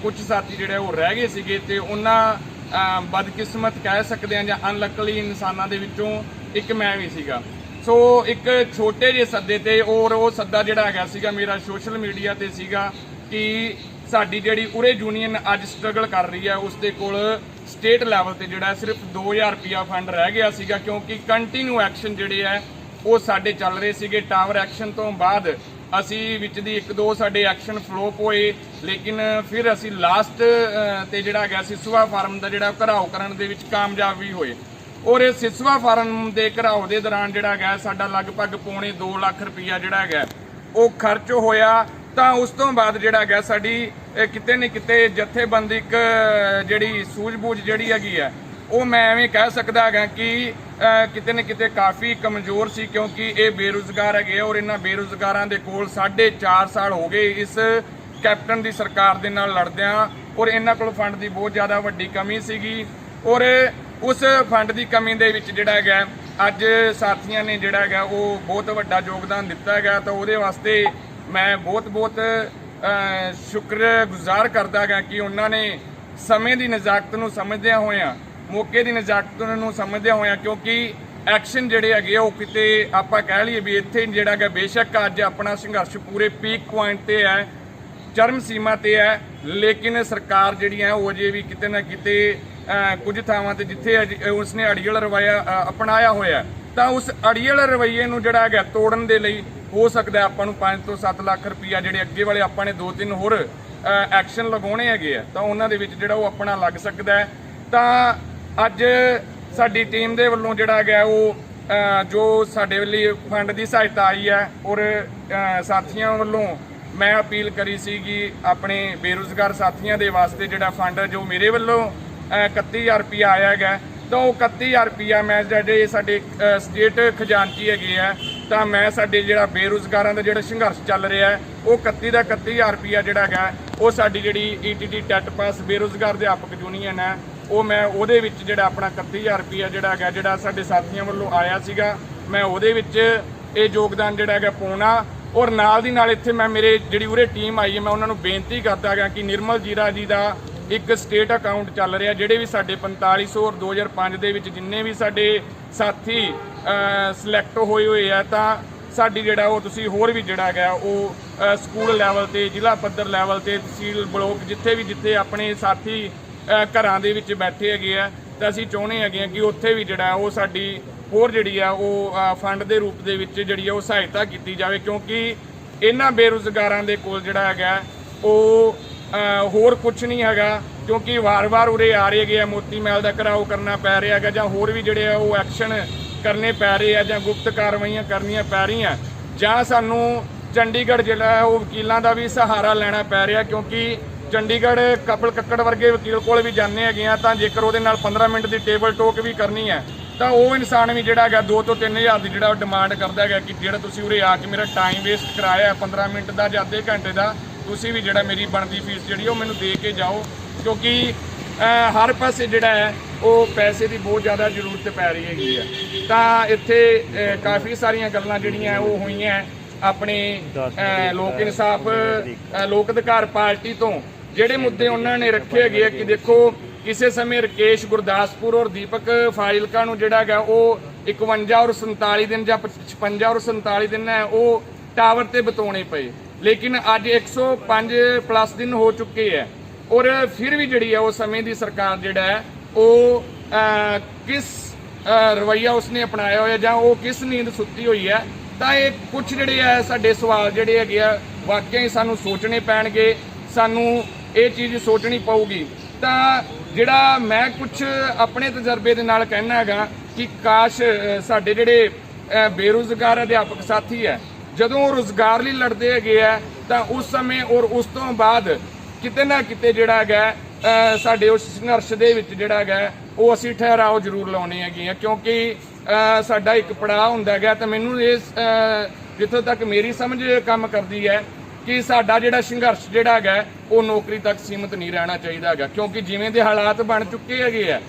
ਕੁਝ ਸਾਥੀ ਜਿਹੜੇ ਉਹ ਰਹਿ ਗਏ ਸੀਗੇ ਤੇ ਉਹਨਾਂ ਬਦਕਿਸਮਤ ਕਹਿ ਸਕਦੇ ਹਾਂ ਜਾਂ ਅਨਲਕਲੀ ਇਨਸਾਨਾਂ ਦੇ ਵਿੱਚੋਂ ਇੱਕ ਮੈਂ ਵੀ ਸੀਗਾ। ਸੋ ਇੱਕ ਛੋਟੇ ਜਿਹੇ ਸੱਦੇ ਤੇ ਔਰ ਉਹ ਸੱਦਾ ਜਿਹੜਾ ਹੈਗਾ ਸੀਗਾ ਮੇਰਾ ਸੋਸ਼ਲ ਮੀਡੀਆ ਤੇ ਸੀਗਾ ਕਿ ਸਾਡੀ ਜਿਹੜੀ ਉਰੇ ਯੂਨੀਅਨ ਅੱਜ ਸਟਰਗਲ ਕਰ ਰਹੀ ਹੈ ਉਸ ਦੇ ਕੋਲ ਸਟੇਟ ਲੈਵਲ ਤੇ ਜਿਹੜਾ ਸਿਰਫ 2000 ਰੁਪਇਆ ਫੰਡ ਰਹਿ ਗਿਆ ਸੀਗਾ, ਕਿਉਂਕਿ ਕੰਟੀਨਿਊ ਐਕਸ਼ਨ ਜਿਹੜੇ ਹੈ ਉਹ ਸਾਡੇ ਚੱਲ ਰਹੇ ਸੀਗੇ। ਟਾਵਰ ਐਕਸ਼ਨ ਤੋਂ ਬਾਅਦ ਅਸੀਂ ਵਿੱਚ ਦੀ 1-2 ਸਾਡੇ ਐਕਸ਼ਨ ਫਲੋਪ ਹੋਏ, ਲੇਕਿਨ ਫਿਰ ਅਸੀਂ ਲਾਸਟ ਤੇ ਜਿਹੜਾ ਹੈਗਾ ਸਿਸਵਾ ਫਾਰਮ ਦਾ ਜਿਹੜਾ ਘਰਾਓ ਕਰਨ ਦੇ ਵਿੱਚ ਕਾਮਯਾਬ ਵੀ ਹੋਏ ਔਰ ਇਹ ਸਿਸਵਾ ਫਾਰਮ ਦੇ ਘਰਾਓ ਦੇ ਦੌਰਾਨ ਜਿਹੜਾ ਹੈਗਾ ਸਾਡਾ ਲਗਭਗ ਪੌਣੇ 2 ਲੱਖ ਰੁਪਇਆ ਜਿਹੜਾ ਹੈਗਾ ਉਹ ਖਰਚ ਹੋਇਆ। ਤਾਂ ਉਸ ਤੋਂ ਬਾਅਦ ਜਿਹੜਾ ਹੈਗਾ ਸਾਡੀ ਕਿਤੇ ਨਾ ਕਿਤੇ ਜਥੇਬੰਦਿਕ ਜਿਹੜੀ ਸੂਝ-ਬੂਝ ਜਿਹੜੀ ਹੈਗੀ ਹੈ ਉਹ ਮੈਂ ਐਵੇਂ ਕਹਿ ਸਕਦਾ ਹੈਗਾ ਕਿ ਕਿਤੇ ਨਾ ਕਿਤੇ ਕਾਫੀ ਕਮਜ਼ੋਰ ਸੀ, ਕਿਉਂਕਿ ਇਹ ਬੇਰੁਜ਼ਗਾਰ ਹੈਗੇ ਔਰ ਇਹਨਾਂ ਬੇਰੁਜ਼ਗਾਰਾਂ ਦੇ ਕੋਲ 4.5 ਸਾਲ ਹੋ ਗਏ ਇਸ ਕੈਪਟਨ ਦੀ ਸਰਕਾਰ ਦੇ ਨਾਲ ਲੜਦਿਆਂ ਔਰ ਇਹਨਾਂ ਕੋਲ ਫੰਡ ਦੀ ਬਹੁਤ ਜ਼ਿਆਦਾ ਵੱਡੀ ਕਮੀ ਸੀਗੀ ਔਰ ਉਸ ਫੰਡ ਦੀ ਕਮੀ ਦੇ ਵਿੱਚ ਜਿਹੜਾ ਹੈਗਾ ਅੱਜ ਸਾਥੀਆਂ ਨੇ ਜਿਹੜਾ ਹੈਗਾ ਉਹ ਬਹੁਤ ਵੱਡਾ ਯੋਗਦਾਨ ਦਿੱਤਾ ਹੈਗਾ। ਤਾਂ ਉਹਦੇ ਵਾਸਤੇ ਮੈਂ ਬਹੁਤ ਸ਼ੁਕਰਗੁਜ਼ਾਰ ਕਰਦਾ ਹੈਗਾ ਕਿ ਉਹਨਾਂ ਨੇ ਸਮੇਂ ਦੀ ਨਜ਼ਾਕਤ ਨੂੰ ਸਮਝਦਿਆਂ ਹੋਇਆਂ, ਮੌਕੇ ਦੀ ਨਜ਼ਾਕਤ ਨੂੰ ਸਮਝਦਿਆਂ ਹੋਇਆਂ, ਕਿਉਂਕਿ ਐਕਸ਼ਨ ਜਿਹੜੇ ਹੈਗੇ ਉਹ ਕਿਤੇ ਆਪਾਂ ਕਹਿ ਲਈਏ ਵੀ ਇੱਥੇ ਜਿਹੜਾ ਹੈਗਾ ਬੇਸ਼ੱਕ ਅੱਜ ਆਪਣਾ ਸੰਘਰਸ਼ ਪੂਰੇ ਪੀਕ ਪੁਆਇੰਟ ਤੇ ਹੈ, ਚਰਮ ਸੀਮਾ ਤੇ ਹੈ, ਲੇਕਿਨ ਸਰਕਾਰ ਜਿਹੜੀ ਹੈ ਉਹ ਅਜੇ ਵੀ ਕਿਤੇ ਨਾ ਕਿਤੇ ਕੁਝ ਥਾਵਾਂ ਤੇ ਜਿੱਥੇ ਉਸਨੇ ਅੜੀਅਲ ਰਵੱਈਆ ਅਪਣਾਇਆ ਹੋਇਆ ਤਾਂ ਉਸ ਅੜੀਅਲ ਰਵੱਈਏ ਨੂੰ ਜਿਹੜਾ ਹੈਗਾ ਤੋੜਨ ਦੇ ਲਈ ਹੋ ਸਕਦਾ ਆਪਾਂ ਨੂੰ 5 ਤੋਂ 7 ਲੱਖ ਰੁਪਇਆ ਜਿਹੜੇ ਅੱਗੇ ਵਾਲੇ ਆਪਾਂ ਨੇ 2-3 ਹੋਰ ਐਕਸ਼ਨ ਲਗਾਉਣੇ ਹੈਗੇ ਆ ਤਾਂ ਉਹਨਾਂ ਦੇ ਵਿੱਚ ਜਿਹੜਾ ਉਹ ਆਪਣਾ ਲੱਗ ਸਕਦਾ ਹੈ। ਤਾਂ ਅੱਜ ਸਾਡੀ ਟੀਮ ਦੇ ਵੱਲੋਂ ਜਿਹੜਾ ਹੈਗਾ ਉਹ ਜੋ ਸਾਡੇ ਵੱਲੋਂ ਫੰਡ ਦੀ ਸਹਾਇਤਾ ਆਈ ਹੈ ਔਰ ਸਾਥੀਆਂ ਵੱਲੋਂ ਮੈਂ ਅਪੀਲ ਕਰੀ ਸੀਗੀ ਆਪਣੇ ਬੇਰੁਜ਼ਗਾਰ ਸਾਥੀਆਂ ਦੇ ਵਾਸਤੇ ਜਿਹੜਾ ਫੰਡ ਜੋ ਮੇਰੇ ਵੱਲੋਂ 31000 ਰੁਪਇਆ ਆਇਆ ਹੈਗਾ ਤਾਂ ਉਹ 31000 ਰੁਪਇਆ ਮੈਂ ਜਿਹੜੇ ਸਾਡੇ ਸਟੇਟ ਖਜ਼ਾਨਚੀ ਹੈਗੇ ਆ ਤਾਂ ਮੈਂ ਸਾਡੇ ਜਿਹੜਾ ਬੇਰੁਜ਼ਗਾਰਾਂ ਦਾ ਜਿਹੜਾ ਸੰਘਰਸ਼ ਚੱਲ ਰਿਹਾ ਉਹ 31000 ਰੁਪਇਆ ਜਿਹੜਾ ਹੈਗਾ ਉਹ ਸਾਡੀ ਜਿਹੜੀ ETT ਟੈਟ ਪਾਸ ਬੇਰੁਜ਼ਗਾਰ ਅਧਿਆਪਕ ਯੂਨੀਅਨ ਹੈ ਉਹ ਮੈਂ ਉਹਦੇ ਵਿੱਚ ਜਿਹੜਾ ਆਪਣਾ 31000 ਰੁਪਇਆ ਜਿਹੜਾ ਹੈਗਾ ਜਿਹੜਾ ਸਾਡੇ ਸਾਥੀਆਂ ਵੱਲੋਂ ਆਇਆ ਸੀਗਾ ਮੈਂ ਉਹਦੇ ਵਿੱਚ ਇਹ ਯੋਗਦਾਨ ਜਿਹੜਾ ਹੈਗਾ ਪਾਉਣਾ ਔਰ ਨਾਲ ਦੀ ਨਾਲ ਇੱਥੇ ਮੈਂ ਮੇਰੇ ਜਿਹੜੀ ਉਰੇ ਟੀਮ ਆਈ ਹੈ ਮੈਂ ਉਹਨਾਂ ਨੂੰ ਬੇਨਤੀ ਕਰਦਾ ਹੈਗਾ ਕਿ ਨਿਰਮਲ ਜੀਰਾ ਜੀ ਦਾ ਇੱਕ ਸਟੇਟ ਅਕਾਊਂਟ ਚੱਲ ਰਿਹਾ ਜਿਹੜੇ ਵੀ ਸਾਡੇ 4500 ਔਰ 2005 ਦੇ ਵਿੱਚ ਜਿੰਨੇ ਵੀ ਸਾਡੇ ਸਾਥੀ ਸਿਲੈਕਟ ਹੋਏ ਆ ਤਾਂ ਸਾਡੀ ਜਿਹੜਾ ਉਹ ਤੁਸੀਂ ਹੋਰ ਵੀ ਜਿਹੜਾ ਹੈਗਾ ਉਹ ਸਕੂਲ ਲੈਵਲ ਤੇ ਜ਼ਿਲ੍ਹਾ ਪੱਧਰ ਲੈਵਲ ਤੇ ਤਹਿਸੀਲ ਬਲਾਕ ਜਿੱਥੇ ਆਪਣੇ ਸਾਥੀ ਘਰਾਂ ਦੇ ਵਿੱਚ ਬੈਠੇ ਹੈਗੇ ਆ ਤਾਂ ਅਸੀਂ ਚਾਹੁੰਦੇ ਹੈਗੇ ਆ ਕਿ ਉੱਥੇ ਵੀ ਜਿਹੜਾ ਉਹ ਸਾਡੀ ਹੋਰ ਜਿਹੜੀ ਆ ਉਹ ਫੰਡ ਦੇ ਰੂਪ ਦੇ ਵਿੱਚ ਜਿਹੜੀ ਆ ਉਹ ਸਹਾਇਤਾ ਕੀਤੀ ਜਾਵੇ, ਕਿਉਂਕਿ ਇਹਨਾਂ ਬੇਰੁਜ਼ਗਾਰਾਂ ਦੇ ਕੋਲ ਜਿਹੜਾ ਹੈਗਾ ਉਹ ਹੋਰ ਕੁਝ ਨਹੀਂ ਹੈਗਾ, ਕਿਉਂਕਿ ਵਾਰ-ਵਾਰ ਉਰੇ ਆ ਰਹੇ ਗਏ ਮੋਤੀ ਮਹਿਲ ਦਾ ਘਰਾਓ ਕਰਨਾ ਪੈ ਰਿਹਾ ਹੈਗਾ ਜਾਂ ਹੋਰ ਵੀ ਜਿਹੜੇ ਆ ਉਹ ਐਕਸ਼ਨ ਕਰਨੇ ਪੈ ਰਹੇ ਆ ਜਾਂ ਗੁਪਤ ਕਾਰਵਾਈਆਂ ਕਰਨੀਆਂ ਪੈ ਰਹੀਆਂ ਜਾਂ ਸਾਨੂੰ ਚੰਡੀਗੜ੍ਹ ਜਿਹੜਾ ਉਹ ਵਕੀਲਾਂ ਦਾ ਵੀ ਸਹਾਰਾ ਲੈਣਾ ਪੈ ਰਿਹਾ, ਕਿਉਂਕਿ ਚੰਡੀਗੜ੍ਹ ਕਪਲ ਕੱਕੜ ਵਰਗੇ ਵਕੀਲ ਕੋਲ ਵੀ ਜਾਂਦੇ ਹੈਗੇ ਆ ਤਾਂ ਜੇਕਰ ਉਹਦੇ ਨਾਲ 15 ਮਿੰਟ ਦੀ ਟੇਬਲ ਟੋਕ ਵੀ ਕਰਨੀ ਹੈ ਤਾਂ ਉਹ ਇਨਸਾਨ ਵੀ ਜਿਹੜਾ ਹੈਗਾ 2 ਤੋਂ 3000 ਦੀ ਜਿਹੜਾ ਡਿਮਾਂਡ ਕਰਦਾ ਹੈਗਾ ਕਿ ਜਿਹੜਾ ਤੁਸੀਂ ਉਰੇ ਆ ਕੇ ਮੇਰਾ ਟਾਈਮ ਵੇਸਟ ਕਰਾਇਆ 15 ਮਿੰਟ ਦਾ ਜਾਂ ਅੱਧੇ ਘੰਟੇ ਦਾ ਤੁਸੀਂ ਵੀ ਜਿਹੜਾ ਮੇਰੀ ਬਣਦੀ ਫੀਸ ਜਿਹੜੀ ਉਹ ਮੈਨੂੰ ਦੇ ਕੇ ਜਾਓ, ਕਿਉਂਕਿ ਹਰ ਪਾਸੇ ਜਿਹੜਾ ਹੈ ਉਹ ਪੈਸੇ ਦੀ ਬਹੁਤ ਜ਼ਿਆਦਾ ਜ਼ਰੂਰਤ ਪੈ ਰਹੀ ਹੈਗੀ ਹੈ। ਤਾਂ ਇੱਥੇ ਕਾਫੀ ਸਾਰੀਆਂ ਗੱਲਾਂ ਜਿਹੜੀਆਂ ਉਹ ਹੋਈਆਂ ਆਪਣੇ ਲੋਕ ਇਨਸਾਫ ਲੋਕ ਅਧਿਕਾਰ ਪਾਰਟੀ ਤੋਂ ਜਿਹੜੇ ਮੁੱਦੇ ਉਹਨਾਂ ਨੇ ਰੱਖੇ ਹੈਗੇ ਆ ਕਿ ਦੇਖੋ ਕਿਸੇ ਸਮੇਂ ਰਕੇਸ਼ ਗੁਰਦਾਸਪੁਰ ਔਰ ਦੀਪਕ ਫਾਜ਼ਿਲਕਾ ਨੂੰ ਜਿਹੜਾ ਹੈਗਾ ਉਹ 51 ਔਰ 47 ਦਿਨ ਜਾਂ 56 ਔਰ 47 ਦਿਨ ਹੈ ਉਹ ਟਾਵਰ ਤੇ ਬਿਤਾਉਣੇ ਪਏ, ਲੇਕਿਨ ਅੱਜ 105 ਪਲੱਸ ਦਿਨ ਹੋ ਚੁੱਕੇ ਹੈ ਔਰ ਫਿਰ ਵੀ ਜਿਹੜੀ ਹੈ ਉਹ ਸਮੇਂ ਦੀ ਸਰਕਾਰ ਜਿਹੜਾ ਹੈ ਉਹ ਕਿਸ ਰਵੱਈਆ ਉਸਨੇ ਅਪਣਾਇਆ ਹੋਇਆ ਜਾਂ ਉਹ ਕਿਸ ਨੀਂਦ ਸੁੱਤੀ ਹੋਈ ਹੈ। ਤਾਂ ਇਹ ਕੁਝ ਜਿਹੜੇ ਆ ਸਾਡੇ ਸਵਾਲ ਜਿਹੜੇ ਹੈਗੇ ਆ ਵਾਕਿਆ ਹੀ ਸਾਨੂੰ ਸੋਚਣੇ ਪੈਣਗੇ, ਸਾਨੂੰ ਇਹ ਚੀਜ਼ ਸੋਚਣੀ ਪਊਗੀ। ਤਾਂ ਜਿਹੜਾ ਮੈਂ ਕੁਝ ਆਪਣੇ ਤਜਰਬੇ ਦੇ ਨਾਲ ਕਹਿਣਾ ਹੈਗਾ ਕਿ ਕਾਸ਼ ਸਾਡੇ ਜਿਹੜੇ ਬੇਰੁਜ਼ਗਾਰ ਅਧਿਆਪਕ ਸਾਥੀ ਹੈ ਜਦੋਂ ਉਹ ਰੁਜ਼ਗਾਰ ਲਈ ਲੜਦੇ ਹੈਗੇ ਆ ਤਾਂ ਉਸ ਸਮੇਂ ਔਰ ਉਸ ਤੋਂ ਬਾਅਦ ਕਿਤੇ ਨਾ ਕਿਤੇ ਜਿਹੜਾ ਹੈਗਾ ਸਾਡੇ ਉਸ ਸੰਘਰਸ਼ ਦੇ ਵਿੱਚ ਜਿਹੜਾ ਹੈਗਾ ਉਹ ਅਸੀਂ ਠਹਿਰਾਓ ਜ਼ਰੂਰ ਲਾਉਣੇ ਹੈਗੇ ਆ, ਕਿਉਂਕਿ ਸਾਡਾ ਇੱਕ ਪੜਾਅ ਹੁੰਦਾ ਹੈਗਾ। ਤਾਂ ਮੈਨੂੰ ਇਸ ਜਿੱਥੋਂ ਤੱਕ ਮੇਰੀ ਸਮਝ ਕੰਮ ਕਰਦੀ ਹੈ ਕਿ ਸਾਡਾ ਜਿਹੜਾ ਸੰਘਰਸ਼ ਜਿਹੜਾ ਹੈਗਾ ਉਹ ਨੌਕਰੀ ਤੱਕ ਸੀਮਿਤ ਨਹੀਂ ਰਹਿਣਾ ਚਾਹੀਦਾ ਹੈਗਾ, ਕਿਉਂਕਿ ਜਿਵੇਂ ਦੇ ਹਾਲਾਤ ਬਣ ਚੁੱਕੇ ਹੈਗੇ ਆ,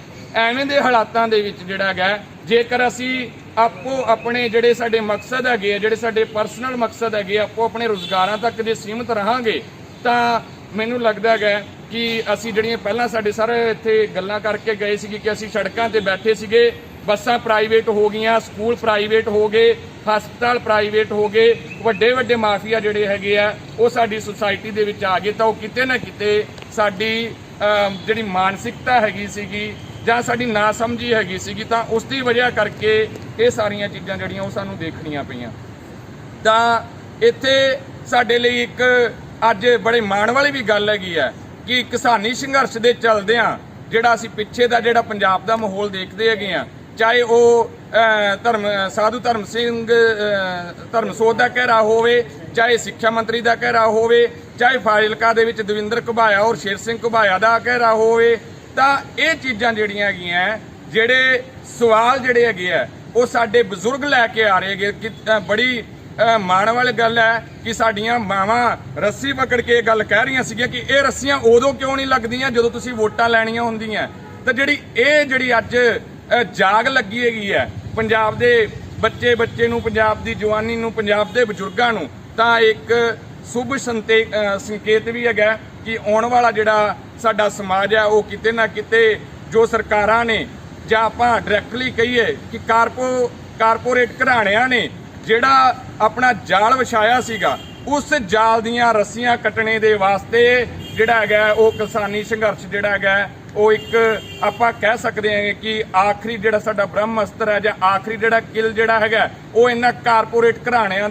ਐਵੇਂ ਦੇ ਹਾਲਾਤਾਂ ਦੇ ਵਿੱਚ ਜਿਹੜਾ ਹੈਗਾ ਜੇਕਰ ਅਸੀਂ ਆਪੋ ਆਪਣੇ ਜਿਹੜੇ ਸਾਡੇ ਮਕਸਦ ਹੈਗੇ ਆ, ਜਿਹੜੇ ਸਾਡੇ ਪਰਸਨਲ ਮਕਸਦ ਹੈਗੇ, ਆਪੋ ਆਪਣੇ ਰੁਜ਼ਗਾਰਾਂ ਤੱਕ ਜੇ ਸੀਮਿਤ ਰਹਾਂਗੇ ਤਾਂ ਮੈਨੂੰ ਲੱਗਦਾ ਹੈਗਾ ਕਿ ਅਸੀਂ ਜਿਹੜੀਆਂ ਪਹਿਲਾਂ ਸਾਡੇ ਸਾਰੇ ਇੱਥੇ ਗੱਲਾਂ ਕਰਕੇ ਗਏ ਸੀਗੇ ਕਿ ਅਸੀਂ ਸੜਕਾਂ ਤੇ ਬੈਠੇ ਸੀਗੇ, ਬੱਸਾਂ ਪ੍ਰਾਈਵੇਟ ਹੋ ਗਈਆਂ, ਸਕੂਲ ਪ੍ਰਾਈਵੇਟ ਹੋ ਗਏ, ਹਸਪਤਾਲ ਪ੍ਰਾਈਵੇਟ ਹੋ ਗਏ, ਵੱਡੇ ਵੱਡੇ ਮਾਫੀਆ ਜਿਹੜੇ ਹੈਗੇ ਆ ਉਹ ਸਾਡੀ ਸੁਸਾਇਟੀ ਦੇ ਵਿੱਚ ਆ ਗਏ, ਤਾਂ ਉਹ ਕਿਤੇ ਨਾ ਕਿਤੇ ਸਾਡੀ ਜਿਹੜੀ ਮਾਨਸਿਕਤਾ ਹੈਗੀ ਸੀਗੀ ਜਾਂ ਸਾਡੀ ਨਾ ਸਮਝੀ ਹੈਗੀ ਸੀਗੀ, ਤਾਂ ਉਸ ਦੀ ਵਜ੍ਹਾ ਕਰਕੇ ਇਹ ਸਾਰੀਆਂ ਚੀਜ਼ਾਂ ਜਿਹੜੀਆਂ ਉਹ ਸਾਨੂੰ ਦੇਖਣੀਆਂ ਪਈਆਂ। ਤਾਂ ਇੱਥੇ ਸਾਡੇ ਲਈ ਇੱਕ ਅੱਜ ਬੜੇ ਮਾਣ ਵਾਲੀ ਵੀ ਗੱਲ ਹੈਗੀ ਹੈ ਕਿ ਕਿਸਾਨੀ ਸੰਘਰਸ਼ ਦੇ ਚੱਲਦਿਆਂ ਜਿਹੜਾ ਅਸੀਂ ਪਿੱਛੇ ਦਾ ਜਿਹੜਾ ਪੰਜਾਬ ਦਾ ਮਾਹੌਲ ਦੇਖਦੇ ਹੈਗੇ ਆ, ਚਾਹੇ ਉਹ ਸਾਧੂ ਧਰਮ ਸਿੰਘ ਧਰਮਸੋਤ ਦਾ ਘੇਰਾ ਹੋਵੇ, ਚਾਹੇ ਸਿੱਖਿਆ ਮੰਤਰੀ ਦਾ ਘੇਰਾ ਹੋਵੇ, ਚਾਹੇ ਫਾਜ਼ਿਲਕਾ ਦੇ ਵਿੱਚ ਦਵਿੰਦਰ ਘੁਬਾਇਆ ਔਰ ਸ਼ੇਰ ਸਿੰਘ ਘੁਬਾਇਆ ਦਾ ਘੇਰਾ ਹੋਵੇ, ਤਾਂ ਇਹ ਚੀਜ਼ਾਂ ਜਿਹੜੀਆਂ ਹੈਗੀਆਂ, ਜਿਹੜੇ ਸਵਾਲ ਜਿਹੜੇ ਹੈਗੇ ਆ ਉਹ ਸਾਡੇ ਬਜ਼ੁਰਗ ਲੈ ਕੇ ਆ ਰਹੇ ਹੈਗੇ ਕਿ ਬੜੀ ਮਾਣ ਵਾਲੀ ਗੱਲ ਹੈ ਕਿ ਸਾਡੀਆਂ ਮਾਵਾਂ ਰੱਸੀ ਪਕੜ ਕੇ ਇਹ ਗੱਲ ਕਹਿ ਰਹੀਆਂ ਸੀਗੀਆਂ ਕਿ ਇਹ ਰੱਸੀਆਂ ਉਦੋਂ ਕਿਉਂ ਨਹੀਂ ਲੱਗਦੀਆਂ ਜਦੋਂ ਤੁਸੀਂ ਵੋਟਾਂ ਲੈਣੀਆਂ ਹੁੰਦੀਆਂ। ਤਾਂ ਜਿਹੜੀ ਅੱਜ ਜਾਗ ਲੱਗੀ ਹੈਗੀ ਹੈ ਪੰਜਾਬ ਦੇ ਬੱਚੇ ਨੂੰ, ਪੰਜਾਬ ਦੀ ਜਵਾਨੀ ਨੂੰ, ਪੰਜਾਬ ਦੇ ਬਜ਼ੁਰਗਾਂ ਨੂੰ, ਤਾਂ ਇੱਕ ਸ਼ੁਭ ਸੰਕੇਤ ਵੀ ਹੈਗਾ ਕਿ ਆਉਣ ਵਾਲਾ ਜਿਹੜਾ ਸਾਡਾ ਸਮਾਜ ਹੈ ਉਹ ਕਿਤੇ ਨਾ ਕਿਤੇ ਜੋ ਸਰਕਾਰਾਂ ਨੇ ਜਾਂ ਆਪਾਂ ਡਾਇਰੈਕਟਲੀ ਕਹੀਏ ਕਿ ਕਾਰਪੋਰੇਟ ਘਰਾਣਿਆਂ ਨੇ ਜਿਹੜਾ ਆਪਣਾ ਜਾਲ ਵਿਛਾਇਆ ਸੀਗਾ, ਉਸ ਜਾਲ ਦੀਆਂ ਰੱਸੀਆਂ ਕੱਟਣੇ ਦੇ ਵਾਸਤੇ ਜਿਹੜਾ ਹੈਗਾ ਉਹ ਕਿਸਾਨੀ ਸੰਘਰਸ਼ ਜਿਹੜਾ ਹੈਗਾ ਉਹ ਇੱਕ ਆਪਾਂ ਕਹਿ ਸਕਦੇ ਹਾਂ ਕਿ ਆਖਰੀ ਜਿਹੜਾ ਸਾਡਾ ਬ੍ਰਹਮ ਅਸਤਰ ਹੈ ਜਾਂ ਆਖਰੀ ਜਿਹੜਾ ਕਿਲ ਜਿਹੜਾ ਹੈਗਾ ਉਹ ਇਹਨਾਂ ਕਾਰਪੋਰੇਟ ਘਰਾਣਿਆਂ ਦੀ